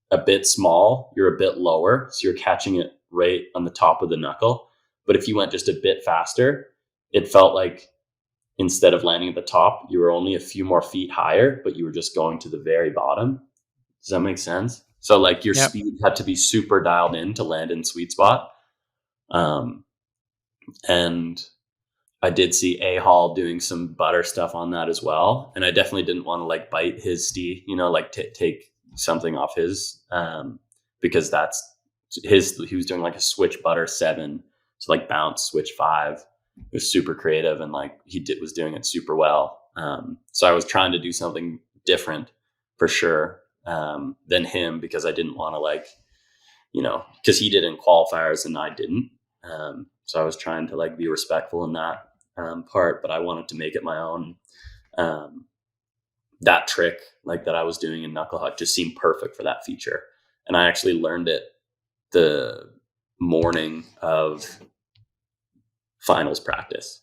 a bit small, you're a bit lower. So you're catching it right on the top of the knuckle. But if you went just a bit faster, it felt like instead of landing at the top, you were only a few more feet higher, but you were just going to the very bottom. Does that make sense? So like your Yep. speed had to be super dialed in to land in sweet spot. Um, and I did see A Hall doing some butter stuff on that as well. And I definitely didn't want to like bite his steed, like take something off his, because that's he was doing like a switch butter 7. So like bounce switch 5. It was super creative and like was doing it super well. So I was trying to do something different for sure, than him because I didn't want to like, because he did in qualifiers and I didn't. So I was trying to like be respectful in that part, but I wanted to make it my own. Um, that trick like that I was doing in knuckle huck just seemed perfect for that feature. And I actually learned it the morning of finals practice.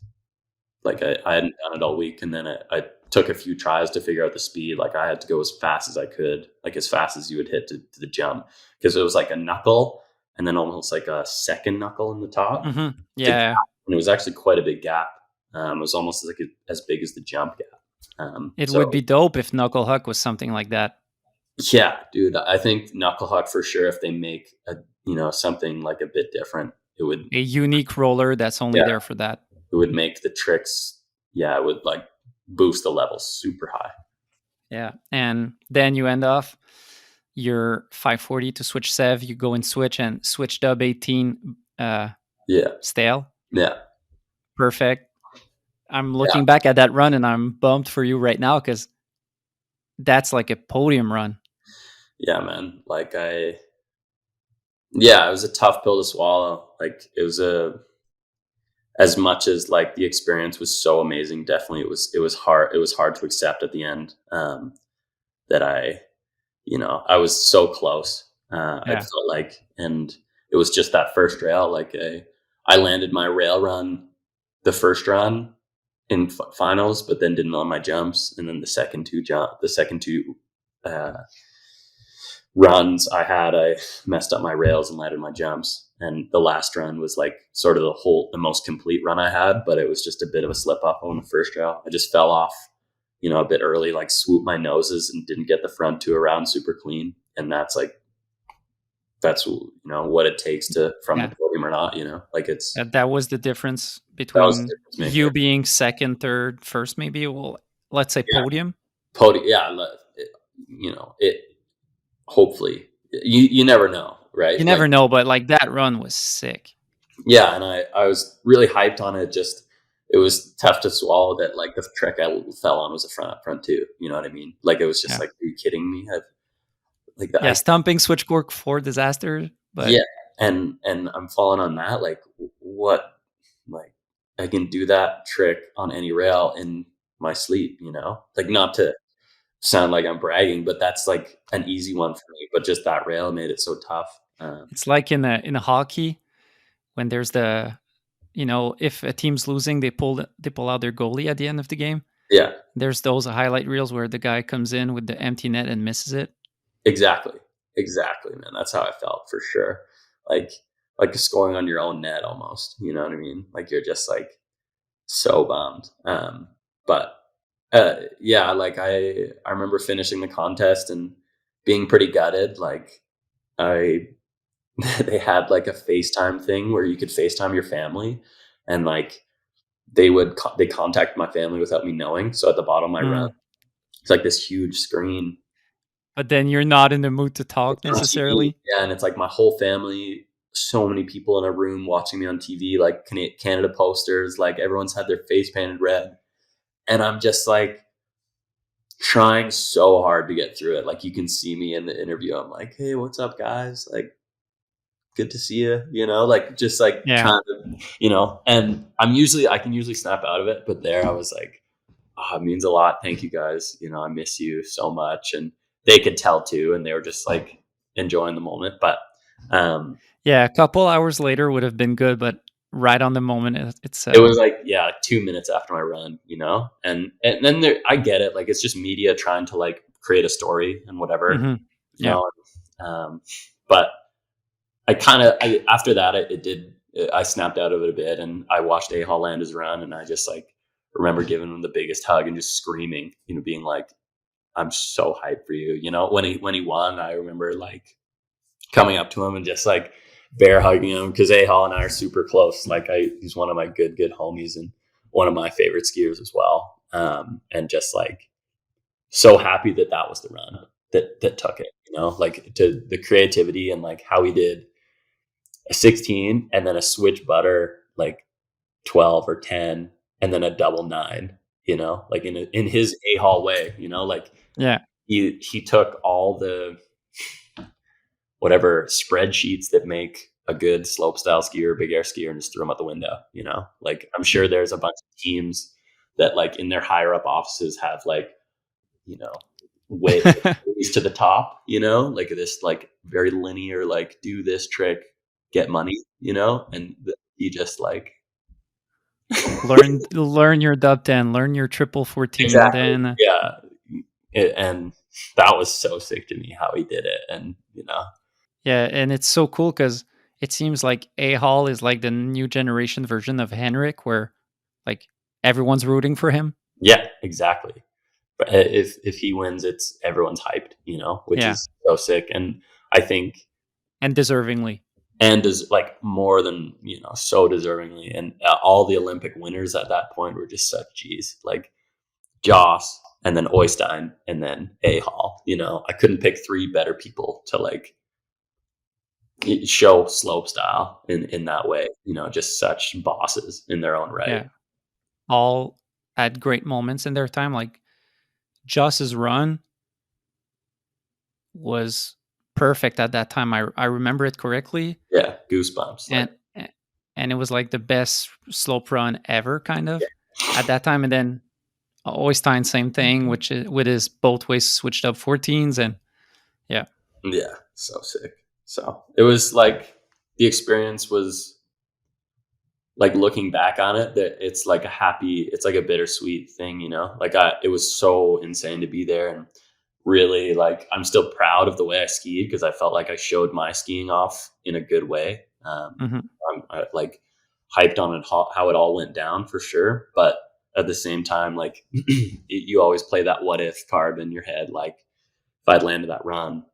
Like I hadn't done it all week. And then I took a few tries to figure out the speed. Like I had to go as fast as I could, like as fast as you would hit to the jump. Because it was like a knuckle and then almost like a second knuckle in the top. The gap, Yeah. and it was actually quite a big gap. It was almost like as big as the jump gap. It would So be dope if knuckle huck was something like that. yeah, dude, I think knuckle huck for sure. If they make something like a bit different, it would, A unique roller that's only yeah, there for that. it would make the tricks. Yeah, it would like boost the levels super high. Yeah. And then you end off your 540 to switch sev, you go in switch and switch dub 18 Yeah, stale. yeah, Perfect. I'm yeah, looking back at that run and I'm bummed for you right now because that's like a podium run. yeah, man. Yeah, it was a tough pill to swallow. Like it was as much as like the experience was so amazing. Definitely, it was hard. It was hard to accept at the end, that I I was so close. I Yeah. felt like, and it was just that first rail. Like I landed my rail run the first run in finals, but then didn't on my jumps, and then the second two uh, runs I messed up my rails and landed my jumps. And the last run was like sort of the most complete run I had, but it was just a bit of a slip up on the first rail. I just fell off, a bit early, like swooped my noses and didn't get the front two around super clean. And that's what it takes to from the Yeah. podium or not. Like That was the difference that was the between difference you maker. being second, third, first, maybe. Well, let's say Yeah, podium. podium. Yeah, it. Hopefully, you never know, right? You Like, never know, but like that run was sick. yeah, and I was really hyped on it. Just it was tough to swallow that like the trick I fell on was a front two. You know what I mean? Like it was just Yeah. like, are you kidding me? Yeah. Stumping switch cork for disaster, but Yeah, and I'm falling on that. Like what? Like I can do that trick on any rail in my sleep. Like not to sound like I'm bragging, but that's like an easy one for me. But just that rail made it so tough. it's like in a hockey when there's if a team's losing, they pull out their goalie at the end of the game. Yeah, There's those highlight reels where the guy comes in with the empty net and misses it. exactly, exactly, man. That's how I felt for sure. Like like scoring on your own net almost. You know what I mean? Like you're just like so bummed. But yeah, like I remember finishing the contest and being pretty gutted. Like I they had like a FaceTime thing where you could FaceTime your family, and like they contact my family without me knowing. So at the bottom of my run, Mm. it's like this huge screen But then you're not in the mood to talk on TV. necessarily. Yeah, and it's like my whole family, so many people in a room watching me on TV, like Canada posters, like everyone's had their face painted red, and I'm just like trying so hard to get through it. Like you can see me in the interview. I'm like, hey, what's up, guys? Like, good to see you. Like just like Yeah. trying to, and I can usually snap out of it, but there I was like, oh, it means a lot. Thank you guys. I miss you so much, and they could tell too, and they were just like enjoying the moment. But um, Yeah. A couple hours later would have been good, but right on the moment, it's it was like, yeah, 2 minutes after my run, and then I get it. Like it's just media trying to like create a story and whatever, mhm. you Yeah. know. Um, but after that, I snapped out of it a bit, and I watched A Hall land his run, and I just like remember giving him the biggest hug and just screaming, being like, I'm so hyped for you. When he won, I remember like coming up to him and just like bear hugging him, because A Hall and I are super close. Like he's one of my good homies and one of my favorite skiers as well. And just like so happy that was the run that took it. Like to the creativity and like how he did a 16 and then a switch butter like 12 or 10 and then a double 9, like in his A Hall way, like Yeah. he took all the whatever spreadsheets that make a good slopestyle skier, big air skier, and just threw them out the window. Like I'm sure there's a bunch of teams that like in their higher up offices have like, you know, way ways to the top, like this like very linear, like do this trick, get money, and you just like learn your dub 10, learn your triple 14, exactly, then yeah. And that was so sick to me how he did it, and yeah, and it's so cool because it seems like A Hall is like the new generation version of Henrik, where like everyone's rooting for him. yeah, exactly. But if he wins, it's everyone's hyped, which Yeah, is so sick. And I think and deservingly. and is like more than so deservingly. And all the Olympic winners at that point were just such G's, like Joss, and then Oystein, and then A Hall. I couldn't pick three better people to like show slope style in that way. Just such bosses in their own right. Yeah, all at great moments in their time. Like Joss's run was perfect at that time. I remember it correctly, Yeah, goosebumps. Like and and it was like the best slope run ever, kind yeah, of at that time. And then Oystein, same thing, which with his both ways switched up 14s, and Yeah, so sick. So it was like the experience was like looking back on it, that it's like a happy, it's like a bittersweet thing, you know. Like it was so insane to be there, and really like I'm still proud of the way I skied because I felt like I showed my skiing off in a good way. Hmm. Like hyped on it, how it all went down for sure, but at the same time, like you always play that what if card in your head, like if I'd landed that run,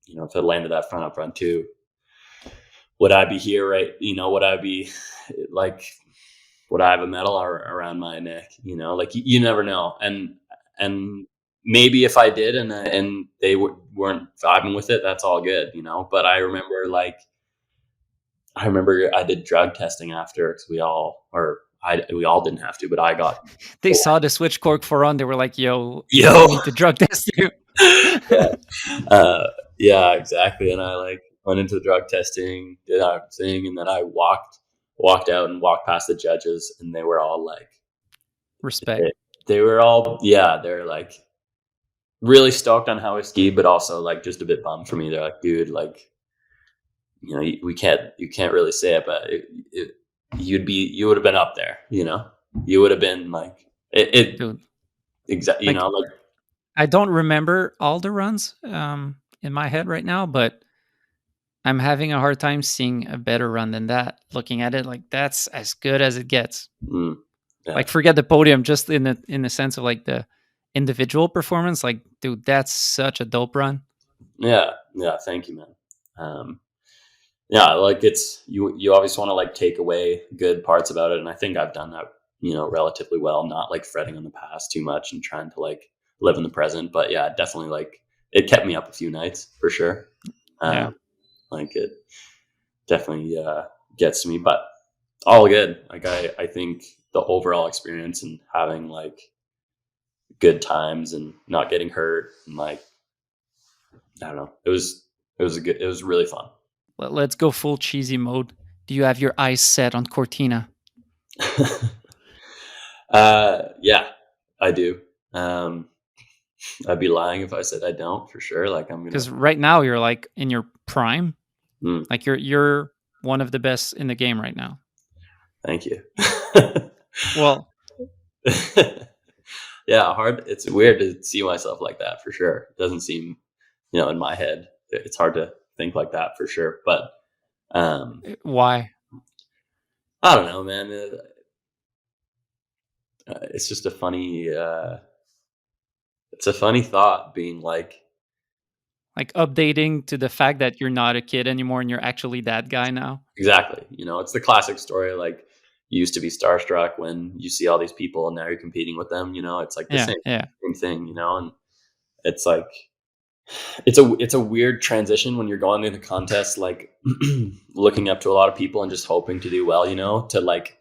you know, if I landed that front up run too, would I be here, right? You know, would I be like, would I have a medal around my neck? You know, like you never know. And maybe if I did, and they weren't vibing with it, that's all good, you know. But I remember I did drug testing after, because we all didn't have to, but I got They saw the switch cork for run. They were like, "Yo, yo. we need to drug test you." Yeah. Uh, yeah, exactly. And I like went into the drug testing, did our thing, and then I walked out and walked past the judges, and they were all like, Respect. they, they were all, yeah, they're like really stoked on how I skied, but also like just a bit bummed for me. They're like, dude, like, you know, you can't really say it, but you would have been up there, you know, you would have been like Dude, exactly, you like know, like, I don't remember all the runs in my head right now, but I'm having a hard time seeing a better run than that. Looking at it, like that's as good as it gets. mm, yeah, Like forget the podium, just in the sense of like the individual performance. Like, dude, that's such a dope run. yeah, yeah. Thank you, man. Um, yeah, like it's you always want to like take away good parts about it, and I think I've done that, you know, relatively well, not like fretting on the past too much and trying to like live in the present. But yeah, definitely like it kept me up a few nights for sure. Yeah, um like it definitely gets to me, but all good. Like I think the overall experience and having like good times and not getting hurt, and like I don't know, it was really fun. let's go full cheesy mode. Do you have your eyes set on Cortina? Yeah, I do. um I'd be lying if I said I don't, for sure. Like I'm gonna. Because right now you're like in your prime. Mm, Like you're one of the best in the game right now. thank you. Well, Yeah, hard. It's weird to see myself like that, for sure. It doesn't seem, you know, in my head, it's hard to think like that for sure. But why? I don't know, man. It's just it's a funny thought being like, Like updating to the fact that you're not a kid anymore and you're actually that guy now. exactly, you know, it's the classic story. Like you used to be starstruck when you see all these people, and now you're competing with them. You know, it's like the Yeah, yeah. same thing. You know, and it's like it's a weird transition when you're going into contests, like looking up to a lot of people and just hoping to do well. You know, to like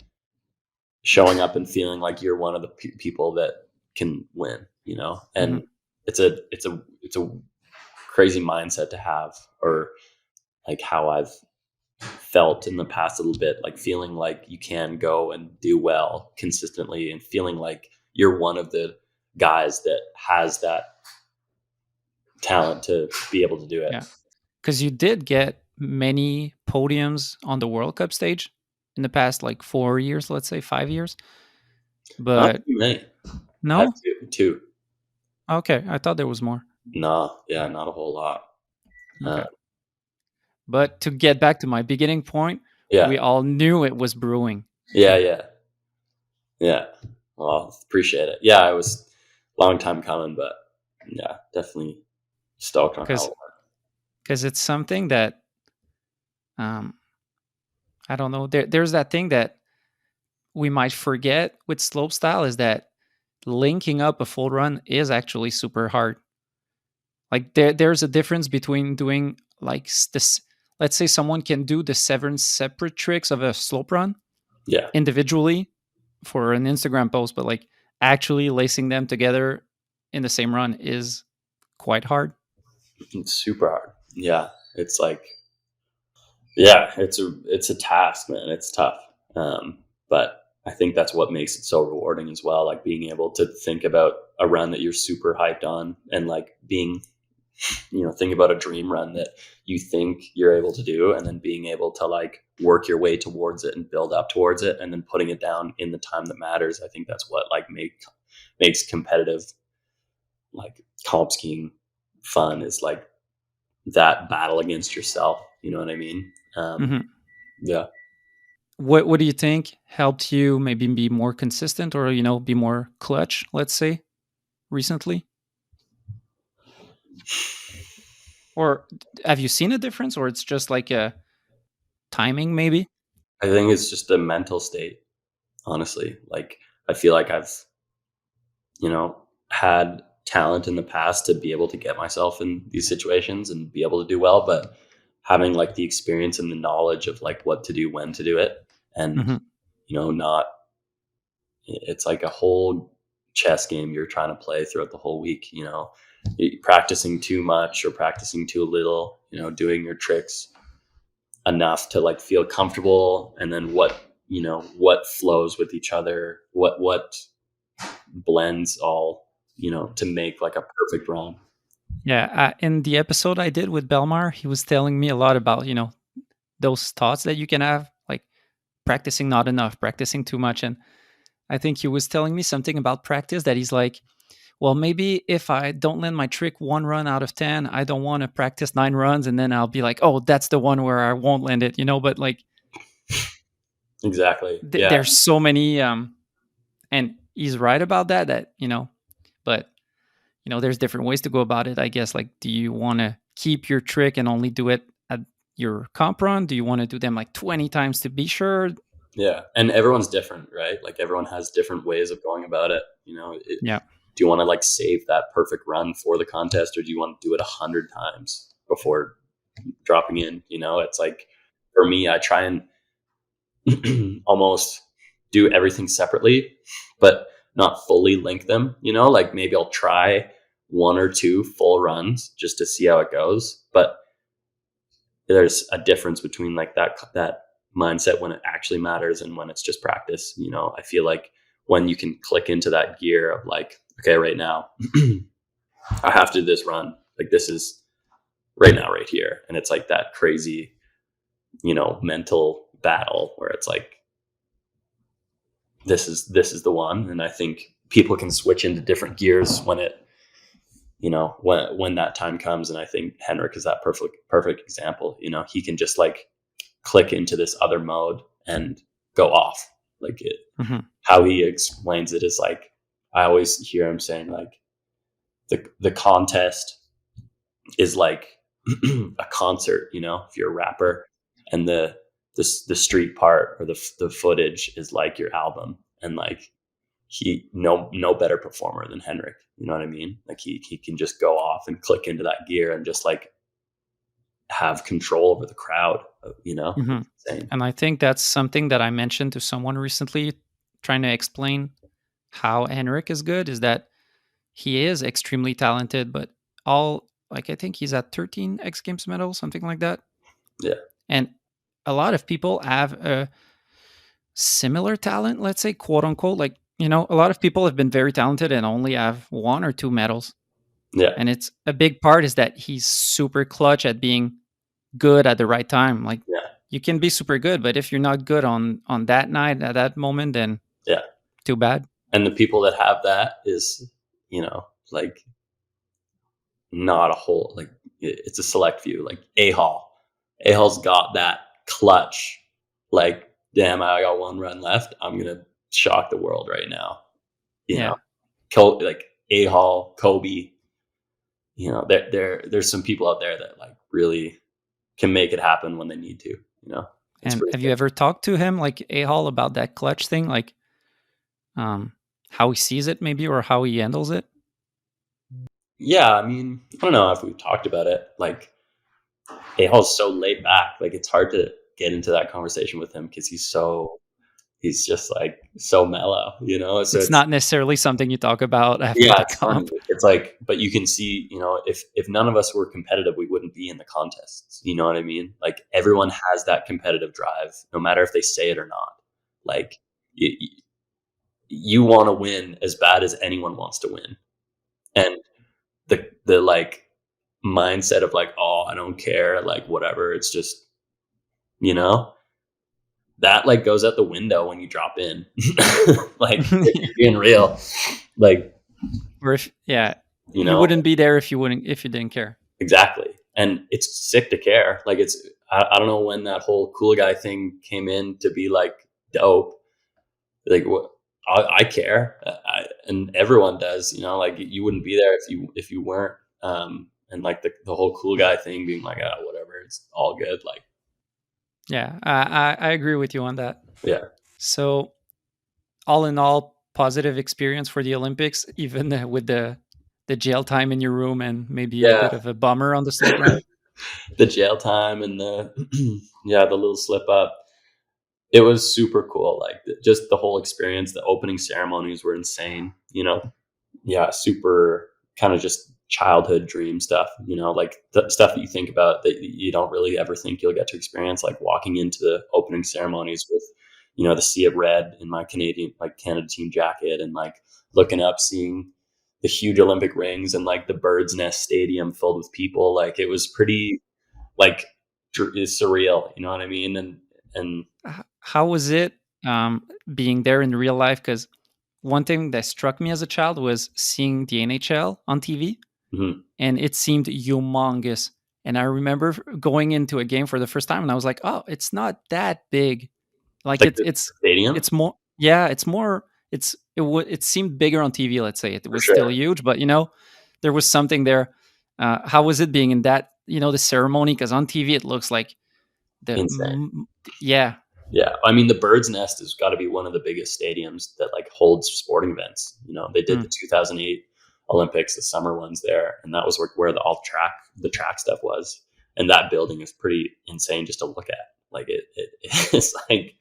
showing up and feeling like you're one of the people that can win. You know, and Hmm. it's a crazy mindset to have, or like how I've felt in the past a little bit, like feeling like you can go and do well consistently, and feeling like you're one of the guys that has that talent to be able to do it. Yeah. Because you did get many podiums on the World Cup stage in the past like 4 years, let's say 5 years. Not But too many. I have no? two. Okay. I thought there was more. No, yeah, not a whole lot. Uh, Okay. But to get back to my beginning point, yeah, we all knew it was brewing yeah, yeah, yeah. Well, appreciate it. Yeah, it was a long time coming, but yeah, definitely stoked on how because it it's something that um, I don't know. There's that thing that we might forget with slopestyle is that linking up a full run is actually super hard. Like there's a difference between doing like this. Let's say someone can do the 7 separate tricks of a slope run went. Yeah, individually for an Instagram post, but like actually lacing them together in the same run is quite hard. it's super hard. Yeah, it's like, yeah, it's a task, man. It's tough, but I think that's what makes it so rewarding as well. Like being able to think about a run that you're super hyped on, and like being think about a dream run that you think you're able to do, and then being able to like work your way towards it and build up towards it, and then putting it down in the time that matters. I think that's what like makes competitive like comp skiing fun, is like that battle against yourself. You know what I mean? Hmm. Yeah. What do you think helped you maybe be more consistent, or be more clutch? Let's say recently, or have you seen a difference, or it's just like a timing maybe? I think it's just a mental state, honestly. Like I feel like I've, had talent in the past to be able to get myself in these situations and be able to do well, but having like the experience and the knowledge of like what to do, when to do it, and Hmm. not, it's like a whole chess game you're trying to play throughout the whole week, practicing too much or practicing too little, doing your tricks enough to like feel comfortable, and then what flows with each other, what blends all, to make like a perfect run. Yeah, in the episode I did with Belmar, he was telling me a lot about those thoughts that you can have, like practicing not enough, practicing too much, and I think he was telling me something about practice that he's like, well, maybe if I don't land my trick 1 run out of 10, I don't want to practice 9 runs, and then I'll be like, oh, that's the one where I won't land it, But like, Exactly. Yeah. there's so many, and he's right about that. But there's different ways to go about it, I guess. Like, do you want to keep your trick and only do it at your comp run? Do you want to do them like 20 times to be sure? Yeah. And everyone's different, right? Like everyone has different ways of going about it. Yeah. Do you want to like save that perfect run for the contest, or do you want to do it 100 times before dropping in? It's like, for me, I try and almost do everything separately, but not fully link them. Like maybe I'll try 1 or 2 full runs just to see how it goes. But there's a difference between like that mindset when it actually matters and when it's just practice. I feel like when you can click into that gear of like, okay, right now I have to do this run. Like this is right now, right here. And it's like that crazy, mental battle where it's like, this is the one. And I think people can switch into different gears when it, when that time comes. And I think Henrik is that perfect example. He can just like click into this other mode and go off. Like Hmm. how he explains it is like, I always hear him saying like the contest is like a concert, if you're a rapper, and the street part or the footage is like your album. And like he no better performer than Henrik. You know what I mean? Like he can just go off and click into that gear and just like have control over the crowd. Hmm. It's insane. And I think that's something that I mentioned to someone recently, trying to explain how Henrik is good, is that he is extremely talented, but all like I think he's at 13 X Games medals, something like that. Yeah, And a lot of people have a similar talent, let's say, quote unquote. Like, a lot of people have been very talented and only have 1 or 2 medals. yeah, And it's a big part is that he's super clutch at being good at the right time. Like, yeah, you can be super good, but if you're not good on that night at that moment, then yeah. too bad. And the people that have that is, like not a whole, like it's a select few. Like A Hall's got that clutch. Like, damn, I got 1 run left. I'm gonna shock the world right now. You know, Yeah. Like A Hall, Kobe. There's some people out there that like really can make it happen when they need to. It's And pretty have you cool. ever talked to him, like A Hall, about that clutch thing? Like, um, how he sees it, maybe, or how he handles it? Yeah, I mean, I don't know if we've talked about it. Like, A-Hall's so laid back. Like, it's hard to get into that conversation with him because he's just like so mellow, So It's it's, not necessarily something you talk about after yeah, the it's funny. comp. It's like, but you can see, if none of us were competitive, we wouldn't be in the contests. You know what I mean? Like, everyone has that competitive drive, no matter if they say it or not. Like, you want to win as bad as anyone wants to win, and the like mindset of like, oh, I don't care, like whatever. It's just, you know, that like goes out the window when you drop in. Like if you're being real, like, Or if yeah, you you know, wouldn't be there if you didn't care. exactly. And it's sick to care. Like I don't know when that whole cool guy thing came in to be like dope. Like what, I care, and everyone does. You know, like you wouldn't be there if you weren't. And like the whole cool guy thing being like, oh, whatever, it's all good. Like, Yeah, I agree with you on that. yeah, So all in all, positive experience for the Olympics, even with the jail time in your room and maybe a bit yeah, of a bummer on the slope ramp. the jail time and the yeah, the little slip up. It was super cool. Like just the whole experience. The opening ceremonies were insane. You know, yeah, super kind of just childhood dream stuff, you know, like the stuff that you think about that you don't really ever think you'll get to experience, like walking into the opening ceremonies with, you know, the sea of red in my Canada team jacket, and like looking up, seeing the huge Olympic rings and like the Bird's Nest Stadium filled with people. Like it was pretty like surreal, you know what I mean? And How was it being there in real life? Because one thing that struck me as a child was seeing the NHL on TV, mhm. and it seemed humongous. And I remember going into a game for the first time, and I was like, "Oh, it's not that big. Like Like it's the it's stadium it's more. Yeah, it's more. It seemed bigger on TV. Let's say it for was still sure. huge, but there was something there. How was it being in that? The ceremony? Because on TV it looks like the Insane. yeah. Yeah, I mean the Bird's Nest has got to be one of the biggest stadiums that like holds sporting events. You know, they did Mm. the 2008 Olympics, the summer ones there, and that was where the track stuff was. And that building is pretty insane just to look at. Like it's like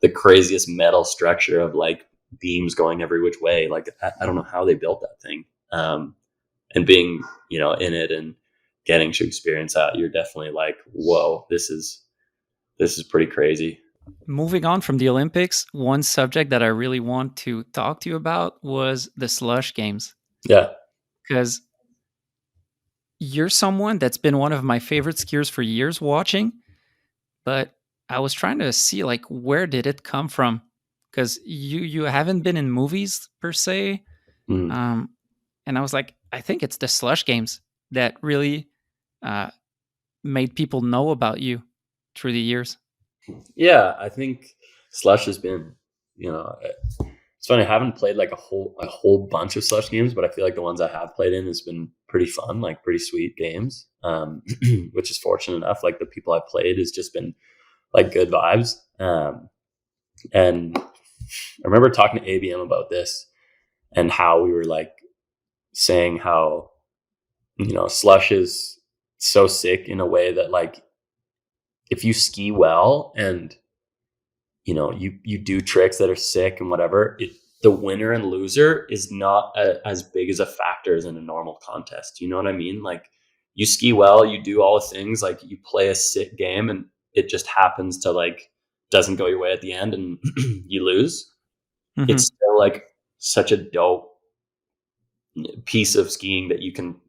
the craziest metal structure of like beams going every which way. Like I don't know how they built that thing. And being, you know, in it and getting to experience that, you're definitely like, whoa, this is pretty crazy. Moving on from the Olympics, one subject that I really want to talk to you about was the slush games. Yeah. Because you're someone that's been one of my favorite skiers for years watching, but I was trying to see like where did it come from? Because you haven't been in movies per se. Mm. Um, and I was like, I think it's the slush games that really uh, made people know about you through the years. Yeah, I think Slush has been, you know, it's funny. I haven't played like a whole bunch of Slush games, but I feel like the ones I have played in has been pretty fun, like pretty sweet games. Which is fortunate enough. Like the people I've played has just been like good vibes. And I remember talking to ABM about this and how we were like saying how, you know, Slush is so sick in a way that like if you ski well and, you know, you do tricks that are sick and whatever, the winner and loser is not as big as a factor as in a normal contest. You know what I mean? Like you ski well, you do all the things, like you play a sick game, and it just happens to like doesn't go your way at the end and you lose. It's Hmm. still like such a dope piece of skiing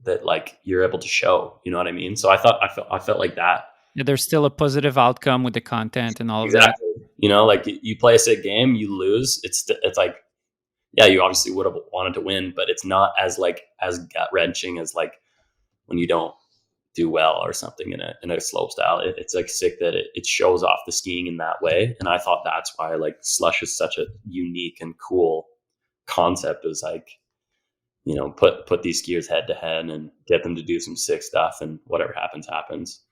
that like you're able to show. You know what I mean? So I felt like that. Yeah, there's still a positive outcome with the content and all of that. Exactly. You know, like you play a sick game, you lose. It's like, yeah, you obviously would have wanted to win, but it's not as like as gut wrenching as like when you don't do well or something in a slope style. It's like sick that it shows off the skiing in that way. And I thought that's why like slush is such a unique and cool concept. Is like, you know, put these skiers head to head and get them to do some sick stuff, and whatever happens happens.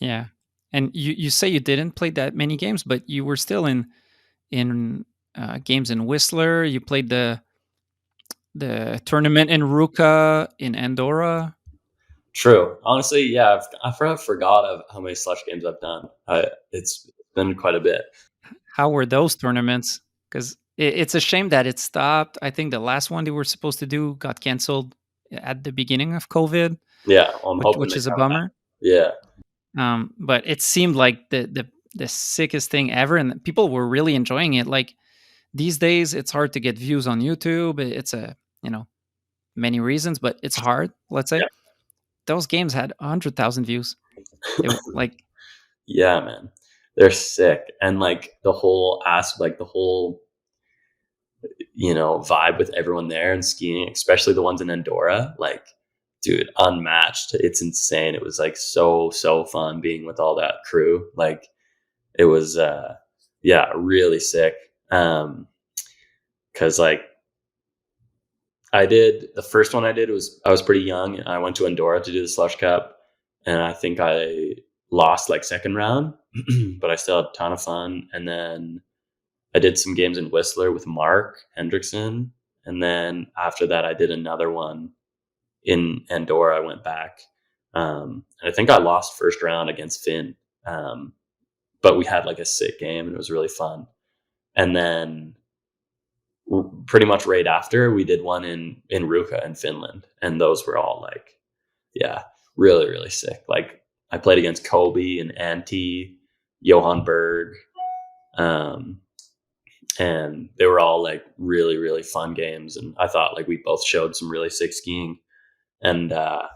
Yeah. And you say you didn't play that many games, but you were still in games in Whistler. You played the tournament in Ruka in Andorra. True. Honestly, yeah, I forgot of how many slush games I've done. It's been quite a bit. How were those tournaments? Because it's a shame that it stopped. I think the last one they were supposed to do got canceled at the beginning of COVID, Yeah, well, I'm hoping which they is a come back. bummer. Yeah, But it seemed like the sickest thing ever, and people were really enjoying it. Like these days, it's hard to get views on YouTube. It's a many reasons, but it's hard. Let's say. yeah, those games had 100,000 views. They were like, Yeah, man. They're sick. And like the whole like the whole, vibe with everyone there and skiing, especially the ones in Andorra, like, dude, unmatched. It's insane. It was like so fun being with all that crew. Like it was, yeah, really sick. Cause like the first one I did was, I was pretty young. I went to Andorra to do the slush cup and I think I lost like second round, but I still had a ton of fun. And then I did some games in Whistler with Mark Hendrickson. And then after that, I did another one in Andorra. I went back. And I think I lost first round against Finn. But we had like a sick game and it was really fun. And then pretty much right after, we did one in Ruka in Finland. And those were all like, yeah, really, really sick. Like I played against Kobe and Antti, Johan Berg. And they were all like really, really fun games. And I thought like we both showed some really sick skiing. And I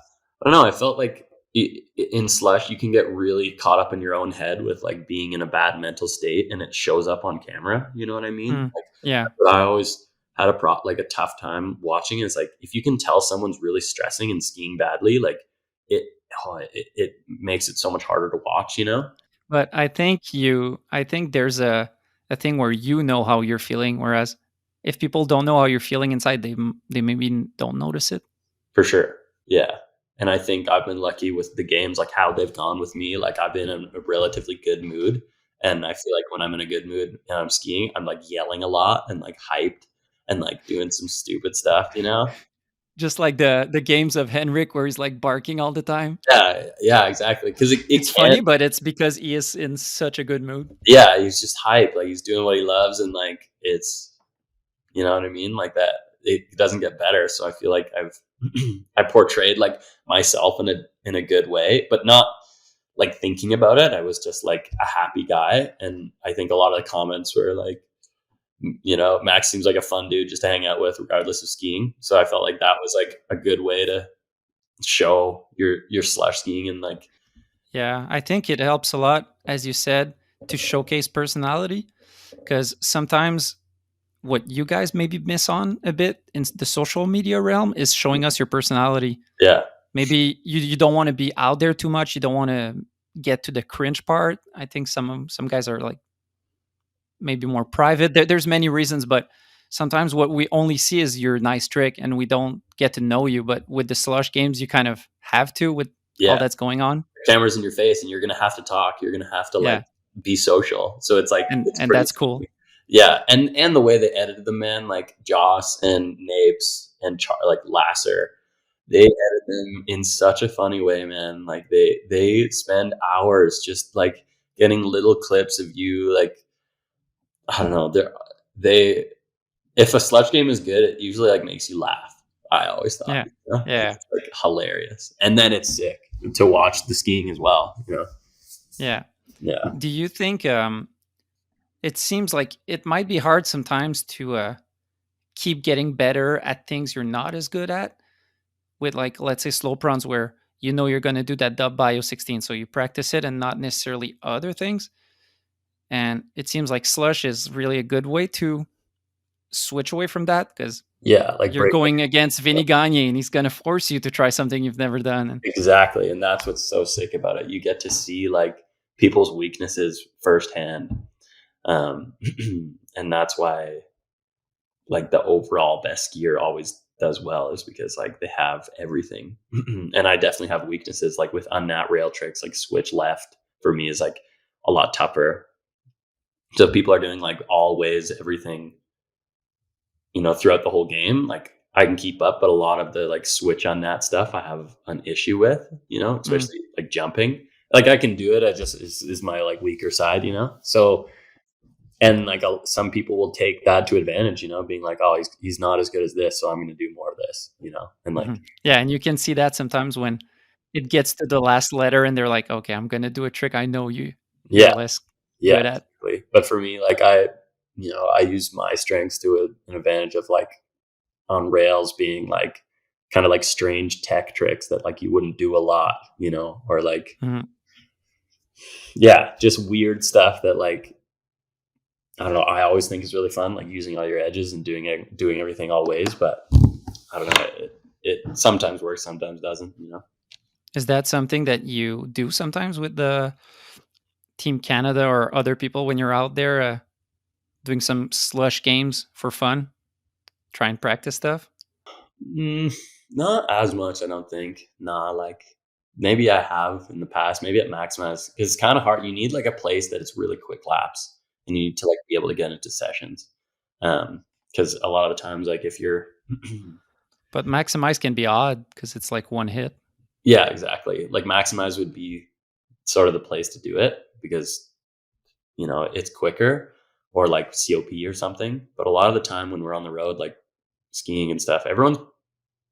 don't know, I felt like in slush you can get really caught up in your own head with like being in a bad mental state, and it shows up on camera. You know what I mean? mm, Like, yeah. but I always had like a tough time watching. Is like if you can tell someone's really stressing and skiing badly, like it, it makes it so much harder to watch. You know? But I think there's a thing where you know how you're feeling, whereas if people don't know how you're feeling inside, they maybe don't notice it. For sure. Yeah. And I think I've been lucky with the games, like how they've gone with me. Like I've been in a relatively good mood. And I feel like when I'm in a good mood and I'm skiing, I'm like yelling a lot and like hyped and like doing some stupid stuff, you know? Just like the games of Henrik where he's like barking all the time. Yeah. Yeah, exactly. Cause it It's can, funny, but it's because he is in such a good mood. yeah, he's just hyped. Like he's doing what he loves. And like, you know what I mean? Like that, it doesn't get better. So I feel like I portrayed like myself in a good way, but not like thinking about it. I was just like a happy guy. And I think a lot of the comments were like, Max seems like a fun dude just to hang out with regardless of skiing. So I felt like that was like a good way to show your slush skiing and like, Yeah, I think it helps a lot, as you said, to showcase personality. Because sometimes what you guys maybe miss on a bit in the social media realm is showing us your personality. yeah, Maybe you don't want to be out there too much. You don't want to get to the cringe part. I think some guys are like maybe more private. There's many reasons, but sometimes what we only see is your nice trick, and we don't get to know you. But with the slush games, you kind of have to with all yeah. that's going on. The camera's in your face and you're going to have to talk. You're going to have to like Yeah, be social. So it's like, it's and pretty that's cool. Yeah, and the way they edited them, man, like Joss and Napes and like Lasser, they edit them in such a funny way, man. Like they spend hours just like getting little clips of you, like I don't know. They if a sludge game is good, it usually like makes you laugh. I always thought, Yeah, yeah, it's like hilarious, and then it's sick to watch the skiing as well. yeah. Yeah, Do you think it seems like it might be hard sometimes to keep getting better at things you're not as good at? With like let's say slope runs where you know you're going to do that dub bio 16, so you practice it and not necessarily other things. And it seems like slush is really a good way to switch away from that because yeah, like you're break. going against Vinny Gagne and he's going to force you to try something you've never done. And Exactly. And that's what's so sick about it. You get to see like people's weaknesses firsthand. Um, and that's why like the overall best skier always does well is because like they have everything. And I definitely have weaknesses like with unnat rail tricks, like switch left for me is like a lot tougher. So if people are doing like always everything, throughout the whole game, like I can keep up, but a lot of the like switch on that stuff I have an issue with, mm, especially like jumping. Like I can do it. I just is my like weaker side. So and like some people will take that to advantage, being like, oh, he's not as good as this, so I'm going to do more of this. And like, mhm. Yeah, and you can see that sometimes when it gets to the last letter and they're like, okay, I'm going to do a trick I know you're yeah, less yeah, good at. exactly. But for me, like I use my strengths to an advantage of like on rails being like kind of like strange tech tricks that like you wouldn't do a lot, you know, or like, Mhm. yeah, just weird stuff that like, I don't know. I always think is really fun, like using all your edges and doing everything all ways. But I don't know. It sometimes works, sometimes doesn't. You know. Is that something that you do sometimes with the Team Canada or other people when you're out there doing some slush games for fun? Try and practice stuff? Mm, not as much, I don't think. Nah, like maybe I have in the past. Maybe at Maximize, because it's kind of hard. You need like a place that it's really quick laps, and you need to like be able to get into sessions. Because a lot of the times, like if you're But Maximize can be odd because it's like one hit. yeah, exactly. Like Maximize would be sort of the place to do it because you know it's quicker, or like COP or something. But a lot of the time when we're on the road, like skiing and stuff, everyone's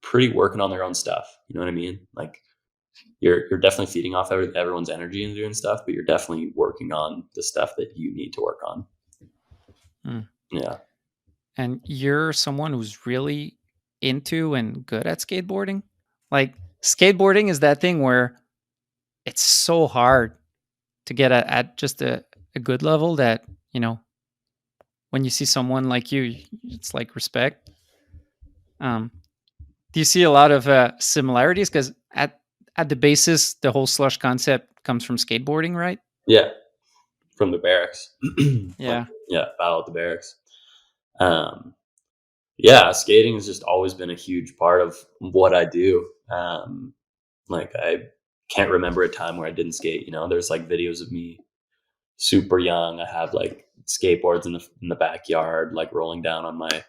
pretty working on their own stuff. You know what I mean? Like you're definitely feeding off everyone's energy and doing stuff, but you're definitely working on the stuff that you need to work on. Mm. Yeah. And you're someone who's really into and good at skateboarding? Like, skateboarding is that thing where it's so hard to get at just a good level that, you know, when you see someone like you, it's like respect. Um, do you see a lot of similarities? Because at the basis, the whole slush concept comes from skateboarding, right? Yeah. From the barracks. Like, Yeah. yeah, battle at the barracks. Um, yeah, skating has just always been a huge part of what I do. Like I can't remember a time where I didn't skate. You know, there's like videos of me super young. I have like skateboards in the backyard, like rolling down on my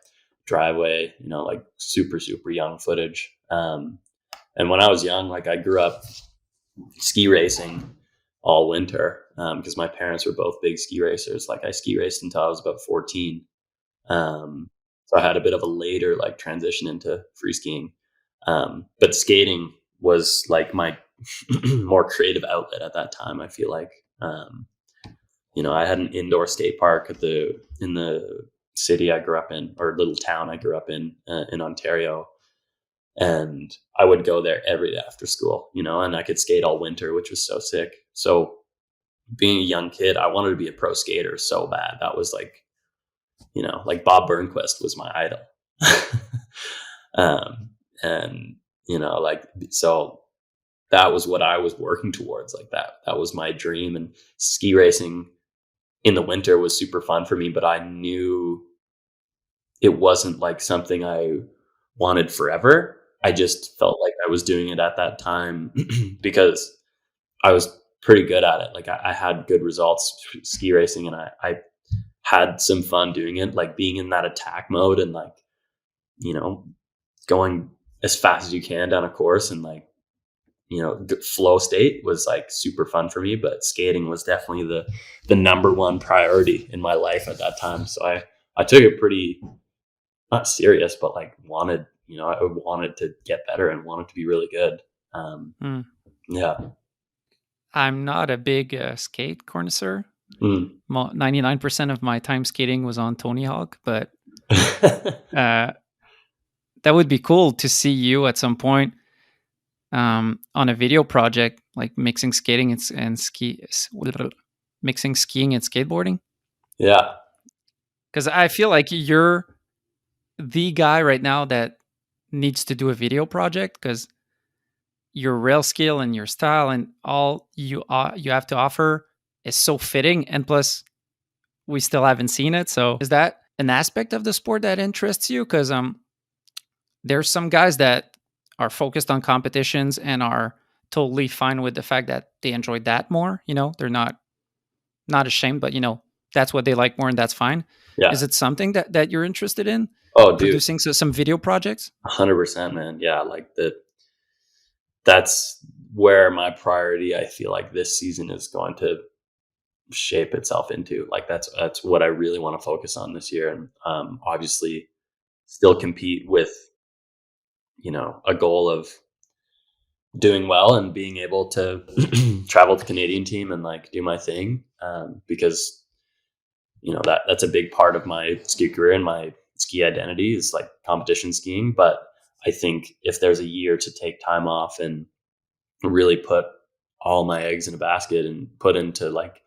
driveway. You know, like super young footage. And when I was young, like I grew up ski racing all winter because my parents were both big ski racers. Like I ski raced until I was about 14. So I had a bit of a later like transition into free skiing. But skating was like my more creative outlet at that time. I feel like, you know, I had an indoor skate park in the city I grew up in, or little town I grew up in Ontario, and I would go there every day after school, you know, and I could skate all winter, which was so sick. So being a young kid, I wanted to be a pro skater so bad. That was like, you know, like Bob Burnquist was my idol. And you know, like, so that was what I was working towards. Like that was my dream. And ski racing in the winter was super fun for me, but I knew it wasn't like something I wanted forever. I just felt like I was doing it at that time because I was pretty good at it. Like I had good results ski racing, and I had some fun doing it, like being in that attack mode and like, you know, going as fast as you can down a course and like, you know, the flow state was like super fun for me. But skating was definitely the number one priority in my life at that time. So I took it pretty, not serious, but like wanted, you know, I wanted to get better and wanted to be really good. Hmm. Yeah. I'm not a big skate connoisseur. Mm. 99% of my time skating was on Tony Hawk, but uh, that would be cool to see you at some point on a video project, like mixing skating mixing skiing and skateboarding. Yeah. Because I feel like you're the guy right now that needs to do a video project because your rail skill and your style and all you have to offer is so fitting. And plus, we still haven't seen it. So, is that an aspect of the sport that interests you? Because there's some guys that are focused on competitions and are totally fine with the fact that they enjoy that more. You know, they're not ashamed, but you know that's what they like more, and that's fine. Yeah. Is it something that you're interested in Oh, dude, producing some video projects? 100%, man. Yeah. Like that's where my priority, I feel like this season is going to shape itself into. Like that's what I really want to focus on this year. And obviously still compete with, you know, a goal of doing well and being able to travel with the Canadian team and like do my thing. Because, you know, that's a big part of my ski career and my ski identity is like competition skiing. But I think if there's a year to take time off and really put all my eggs in a basket and put into like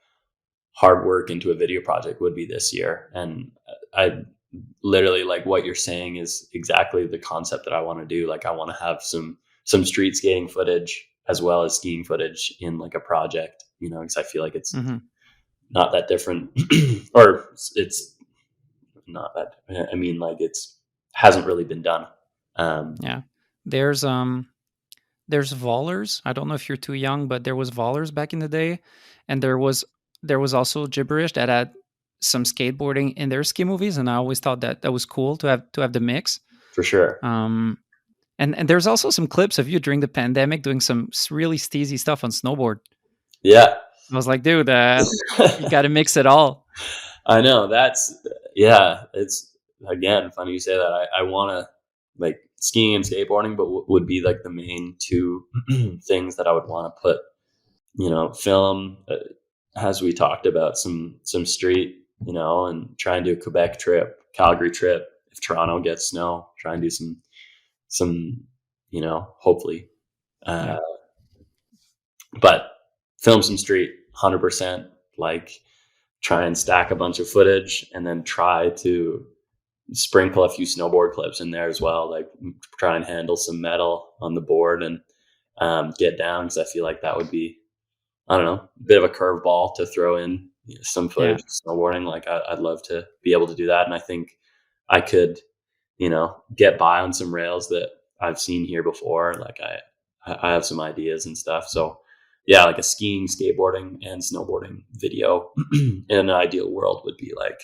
hard work into a video project, would be this year. And I literally, like what you're saying is exactly the concept that I want to do. Like I want to have some street skating footage as well as skiing footage in like a project, because I feel like it's Hmm. not that different or it's not that, I mean, like it's hasn't really been done. Yeah. There's there's Vollers. I don't know if you're too young, but there was Vollers back in the day, and there was also Gibberish that had some skateboarding in their ski movies, and I always thought that that was cool to have the mix. For sure. Um, and there's also some clips of you during the pandemic doing some really steezy stuff on snowboard. Yeah. I was like, dude, you got to mix it all. I know yeah, it's again funny you say that. I want to, like, skiing and skateboarding, but would be like the main two things that I would want to put, film, as we talked about, some street, and try and do a Quebec trip, Calgary trip. If Toronto gets snow, try and do some, hopefully, Yeah, uh, but film some street 100%, like try and stack a bunch of footage and then try to sprinkle a few snowboard clips in there as well, like try and handle some metal on the board and get down, because I feel like that would be, I don't know, a bit of a curveball to throw in, some yeah, footage of snowboarding. Like I'd love to be able to do that, and I think I could, get by on some rails that I've seen here before. Like I have some ideas and stuff. So yeah, like a skiing, skateboarding, and snowboarding video in an ideal world would be like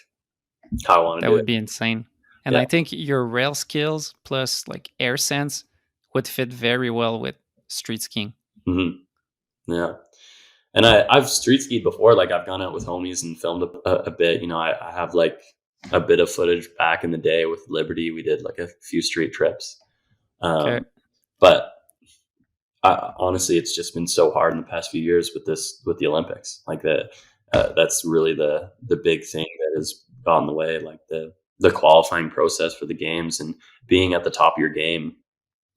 how I want to that do would it. be insane. And Yeah. I think your rail skills plus like air sense would fit very well with street skiing. Hmm. Yeah. And I've street skied before. Like I've gone out with homies and filmed a bit. I have like a bit of footage back in the day with Liberty. We did like a few street trips. Okay. But honestly, it's just been so hard in the past few years with the Olympics. Like that's really the big thing that has gone the way. Like the qualifying process for the games and being at the top of your game.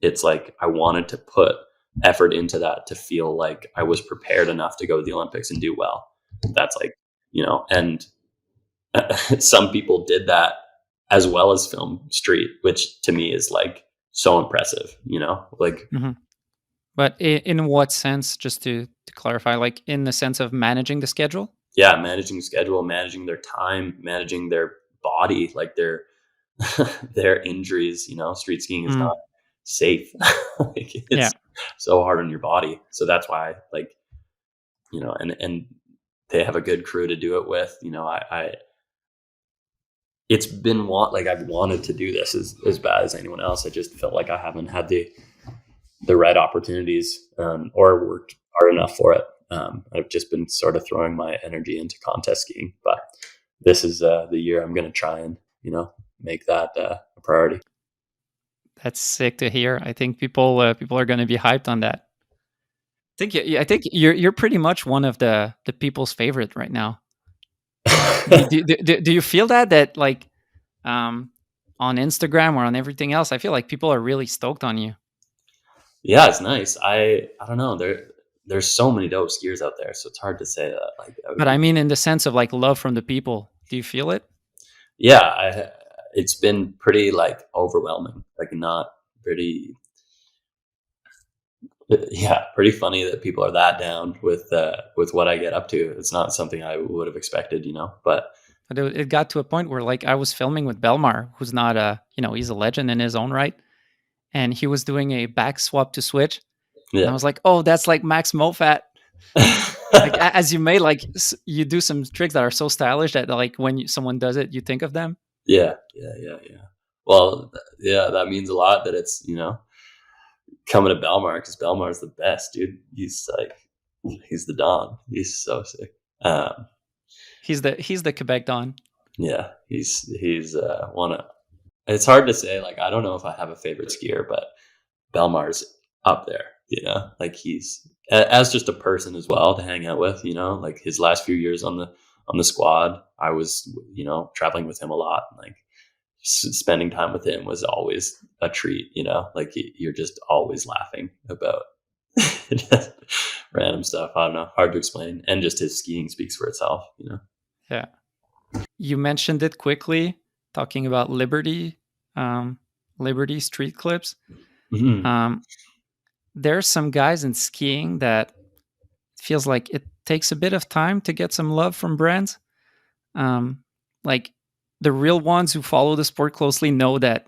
It's like I wanted to put effort into that to feel like I was prepared enough to go to the Olympics and do well. That's like, and some people did that as well as film street, which to me is like so impressive, like, Hmm. But in what sense, just to clarify, like in the sense of managing the schedule? yeah, managing the schedule, managing their time, managing their body, like their, their injuries, street skiing is Mm, not safe. Like, yeah. it's so hard on your body. So that's why, like, and they have a good crew to do it with. It's been like I've wanted to do this as bad as anyone else. I just felt like I haven't had the right opportunities, or worked hard enough for it. I've just been sort of throwing my energy into contest skiing, but this is the year I'm going to try and make that a priority. That's sick to hear. I think people are going to be hyped on that. I think you're pretty much one of the people's favorite right now. Do you feel that like um on Instagram or on everything else? I feel like people are really stoked on you. Yeah, it's nice. I don't know. There's so many dope skiers out there, so it's hard to say that. Like, I would But I be, mean, in the sense of like love from the people. Do you feel it? yeah. It's been pretty like overwhelming. Like not pretty, yeah, pretty funny that people are that down with what I get up to. It's not something I would have expected, But But it got to a point where like I was filming with Belmar, who's not a he's a legend in his own right, and he was doing a back swap to switch, and I yeah. was like, oh, that's like Max Moffatt. Like as you may like you do some tricks that are so stylish that like when someone does it, you think of them. Yeah, yeah, yeah, yeah. Well, yeah, that means a lot that it's, coming to Belmar, because Belmar's the best, dude. He's the Don. He's so sick. Um, He's the Quebec Don. yeah, he's one of. It's hard to say. Like, I don't know if I have a favorite skier, but Belmar's up there. Like he's as just a person as well to hang out with. Like his last few years on the squad, I was traveling with him a lot. Like spending time with him was always a treat. Like you're just always laughing about just random stuff. I don't know, hard to explain, and just his skiing speaks for itself. Yeah. You mentioned it quickly, talking about Liberty street clips. Mm-hmm. There's some guys in skiing that feels like it takes a bit of time to get some love from brands. Like the real ones who follow the sport closely know that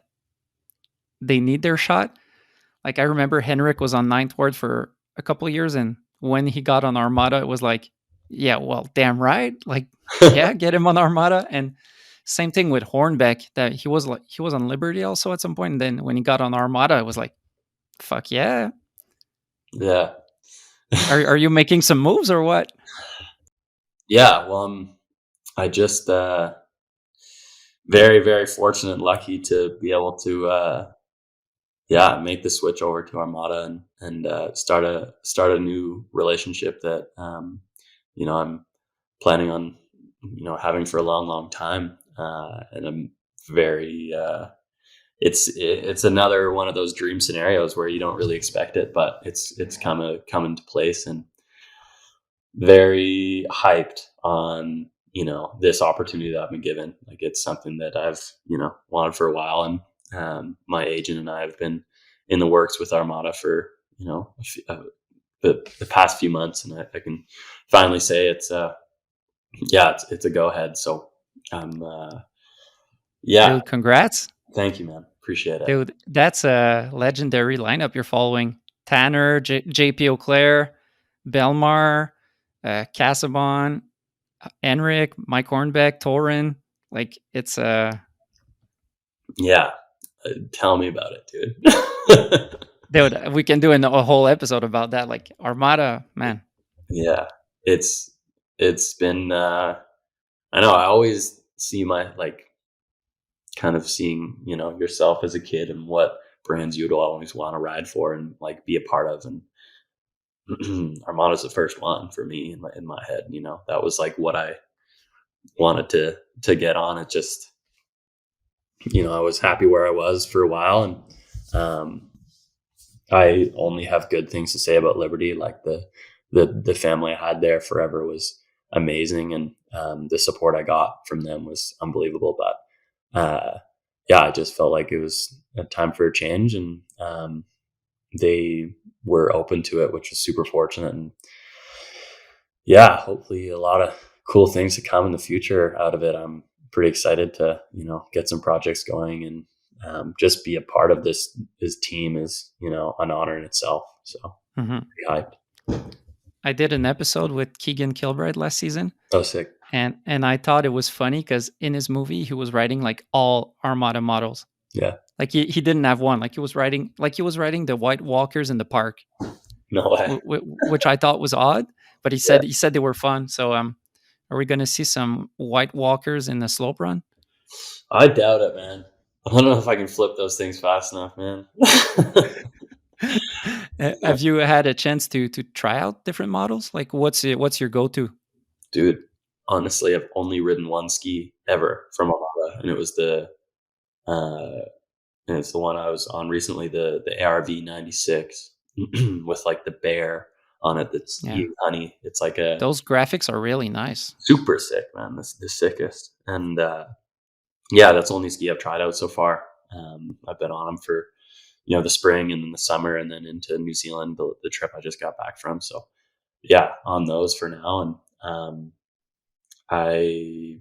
they need their shot. Like I remember Henrik was on Ninth Ward for a couple of years, and when he got on Armada, it was like, yeah, well, damn right, like yeah, get him on Armada. And same thing with Hornbeck, that he was on Liberty also at some point, and then when he got on Armada, it was like, fuck yeah. Yeah. Are you making some moves or what? Yeah. Well, I just very, very fortunate, lucky to be able to make the switch over to Armada and start a new relationship that I'm planning on having for a long, long time, and I'm very it's another one of those dream scenarios where you don't really expect it, but it's kind of come into place, and very hyped on this opportunity that I've been given. Like it's something that I've wanted for a while, and my agent and I have been in the works with Armada for the past few months, and I can finally say it's a go ahead. So yeah, Dude, congrats. thank you, man. Appreciate it. Dude, that's a legendary lineup you're following. Tanner, JP Auclair, Belmar, Casabon, Enric, Mike Hornbeck, Torin. Like it's Yeah, tell me about it, dude. dude, we can do a whole episode about that. Like Armada, man. Yeah, it's been I know I always see my like kind of seeing yourself as a kid and what brands you'd always want to ride for and like be a part of, and Armada's the first one for me in my head. That was like what I wanted to get on. It just I was happy where I was for a while, and I only have good things to say about Liberty. Like the family I had there forever was amazing, and the support I got from them was unbelievable. But I just felt like it was a time for a change, and they were open to it, which was super fortunate. And hopefully a lot of cool things to come in the future out of it. I'm pretty excited to get some projects going, and just be a part of this team is an honor in itself. So pretty hyped. I did an episode with Keegan Kilbride last season. Oh, sick. And I thought it was funny because in his movie he was riding like all Armada models. Yeah. Like he didn't have one. Like he was riding the White Walkers in the park. No way. Which I thought was odd, but he said they were fun. So are we going to see some White Walkers in the slope run? I doubt it, man. I don't know if I can flip those things fast enough, man. Have you had a chance to try out different models? Like what's your go-to? Dude, honestly, I've only ridden one ski ever from Armada, and it was and it's the one I was on recently, the ARV 96 with like the bear on it that's skiing honey. It's like those graphics are really nice. Super sick, man. That's the sickest. And that's the only ski I've tried out so far. I've been on them for the spring and then the summer, and then into New Zealand, the trip I just got back from. So on those for now. And I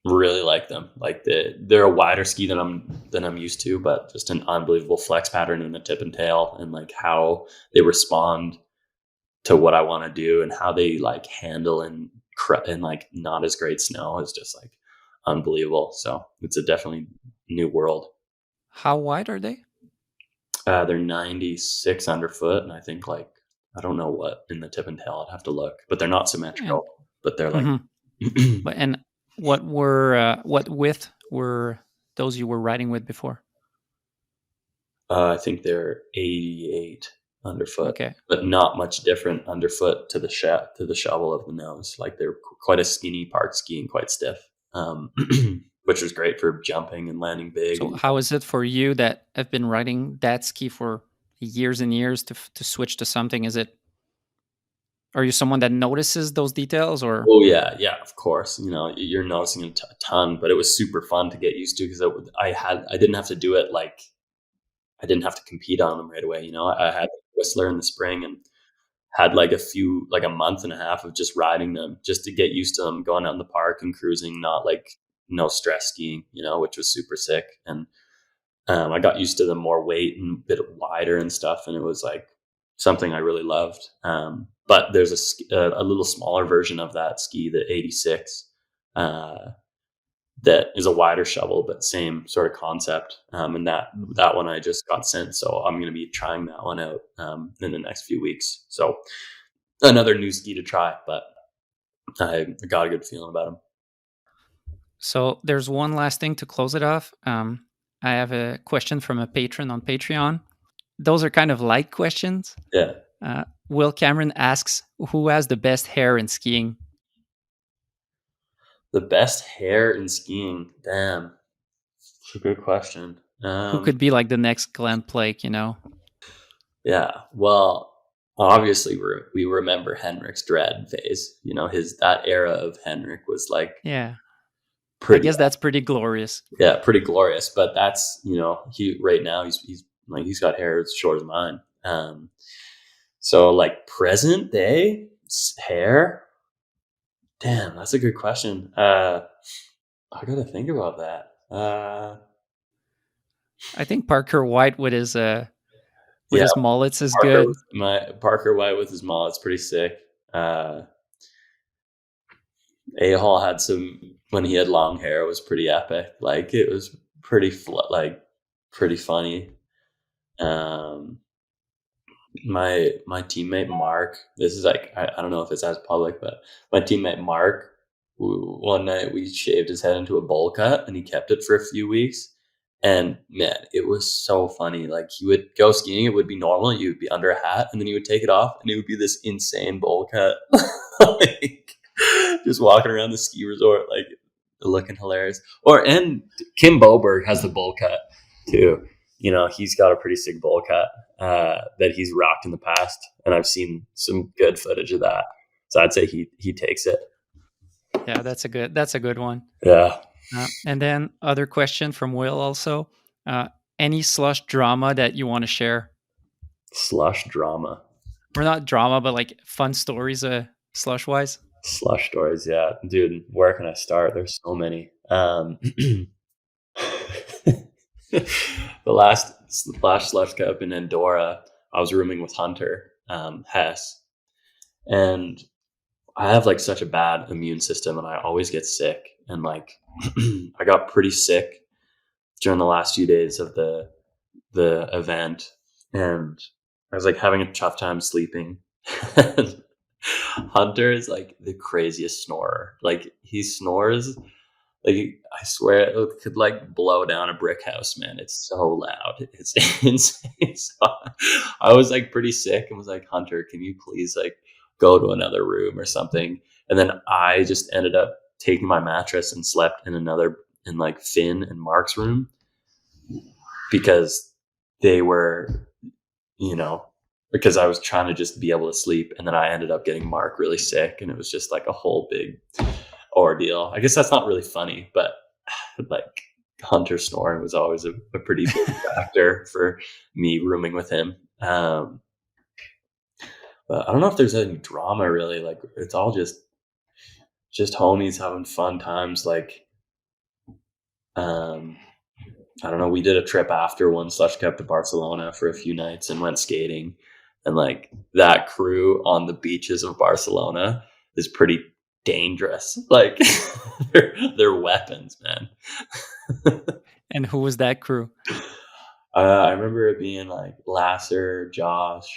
really like them. Like they're a wider ski than I'm used to, but just an unbelievable flex pattern in the tip and tail, and like how they respond to what I want to do, and how they like handle and like not as great snow is just like unbelievable. So it's a definitely new world. How wide are they? They're 96 underfoot, and I think like I don't know what in the tip and tail. I'd have to look, but they're not symmetrical. But they're like. But and what width were those you were riding with before? I think they're 88 underfoot, but not much different underfoot to the shovel of the nose. Like they're quite a skinny park ski and quite stiff. which was great for jumping and landing big. So And how is it for you that have been riding that ski for years and years to switch to something? Is it are you someone that notices those details or oh yeah, yeah, of course. You're noticing a ton, but it was super fun to get used to because I didn't have to do it like I didn't have to compete on them right away. I had Whistler in the spring and had like a month and a half of just riding them just to get used to them, going out in the park and cruising, not like no stress skiing, which was super sick. And I got used to the more weight and a bit wider and stuff, and it was like something I really loved. But there's a little smaller version of that ski, the 86, that is a wider shovel, but same sort of concept. And that one I just got sent, so I'm going to be trying that one out in the next few weeks. So another new ski to try, but I got a good feeling about them. so there's one last thing to close it off. I have a question from a patron on Patreon. Those are kind of light questions. Yeah, Will Cameron asks, "Who has the best hair in skiing?" the best hair in skiing. Damn, it's a good question. Who could be like the next Glenn Blake? Yeah. Well, obviously we remember Henrik's dread phase. His that era of Henrik was like Yeah, I pretty guess that's pretty glorious. yeah, pretty glorious. But that's he right now he's got hair as short as mine. So like present day hair. Damn, that's a good question. I gotta think about that. I think Parker White with his Yeah, mullets is good. Parker White with his mullet's pretty sick. A Hall had some when he had long hair. It was pretty epic. Like it was pretty pretty funny. Um, my teammate Mark. This is like I don't know if it's as public, but my teammate Mark. One night we shaved his head into a bowl cut, and he kept it for a few weeks. And man, it was so funny. Like he would go skiing, it would be normal. You would be under a hat, and then he would take it off, and it would be this insane bowl cut. Like, just walking around the ski resort, like looking hilarious. And Kim Boberg has the bowl cut too. He's got a pretty sick bowl cut that he's rocked in the past, and I've seen some good footage of that. So I'd say he takes it. Yeah, that's a good one. Yeah. And then other question from Will also. Any slush drama that you want to share? Slush drama. Or not drama, but like fun stories, slush wise. Slush stories, yeah, dude. Where can I start? There's so many. The last slush cup in Andorra, I was rooming with Hunter Hess, and I have like such a bad immune system, and I always get sick. And like, I got pretty sick during the last few days of the event, and I was like having a tough time sleeping. Hunter is like the craziest snorer. Like he snores like I swear it could like blow down a brick house, man. It's so loud. It's insane. So I was like pretty sick and was like, Hunter, can you please like go to another room or something? And then I just ended up taking my mattress and slept in like Finn and Mark's room because they were, because I was trying to just be able to sleep. And then I ended up getting Mark really sick, and it was just like a whole big ordeal. I guess that's not really funny, but like Hunter snoring was always a pretty big factor for me rooming with him. But I don't know if there's any drama really. Like it's all just homies having fun times. Like, I don't know. We did a trip after one slush cup to Barcelona for a few nights and went skating, and like that crew on the beaches of Barcelona is pretty dangerous. Like they're weapons, man. And who was that crew? I remember it being like Lasser, Joss,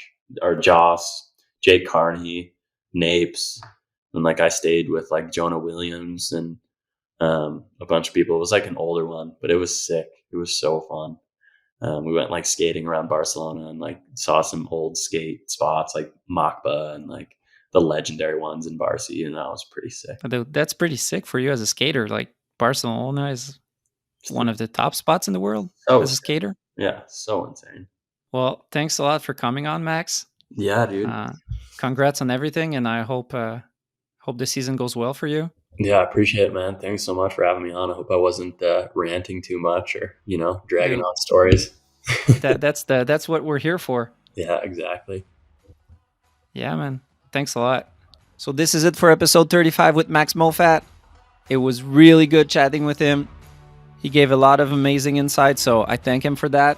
Jake Carney, Napes, and like I stayed with like Jonah Williams and a bunch of people. It was like an older one, but it was sick. It was so fun. We went like skating around Barcelona and like saw some old skate spots like Makba and like the legendary ones in Barcy, and that was pretty sick. Although that's pretty sick for you as a skater. Like Barcelona is one of the top spots in the world So as a skater. yeah, so insane. Well, thanks a lot for coming on, Max. Yeah, dude. Congrats on everything, and I hope the season goes well for you. Yeah, I appreciate it, man. Thanks so much for having me on. I hope I wasn't ranting too much or dragging Dude, on stories. that's what we're here for. Yeah, exactly. Yeah, man. Thanks a lot. So this is it for episode 35 with Max Moffatt. It was really good chatting with him. He gave a lot of amazing insights, so I thank him for that.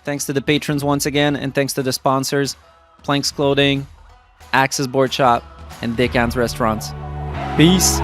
Thanks to the patrons once again, and thanks to the sponsors, Planks Clothing, Axis Board Shop, and Dick Ann's Restaurants. Peace.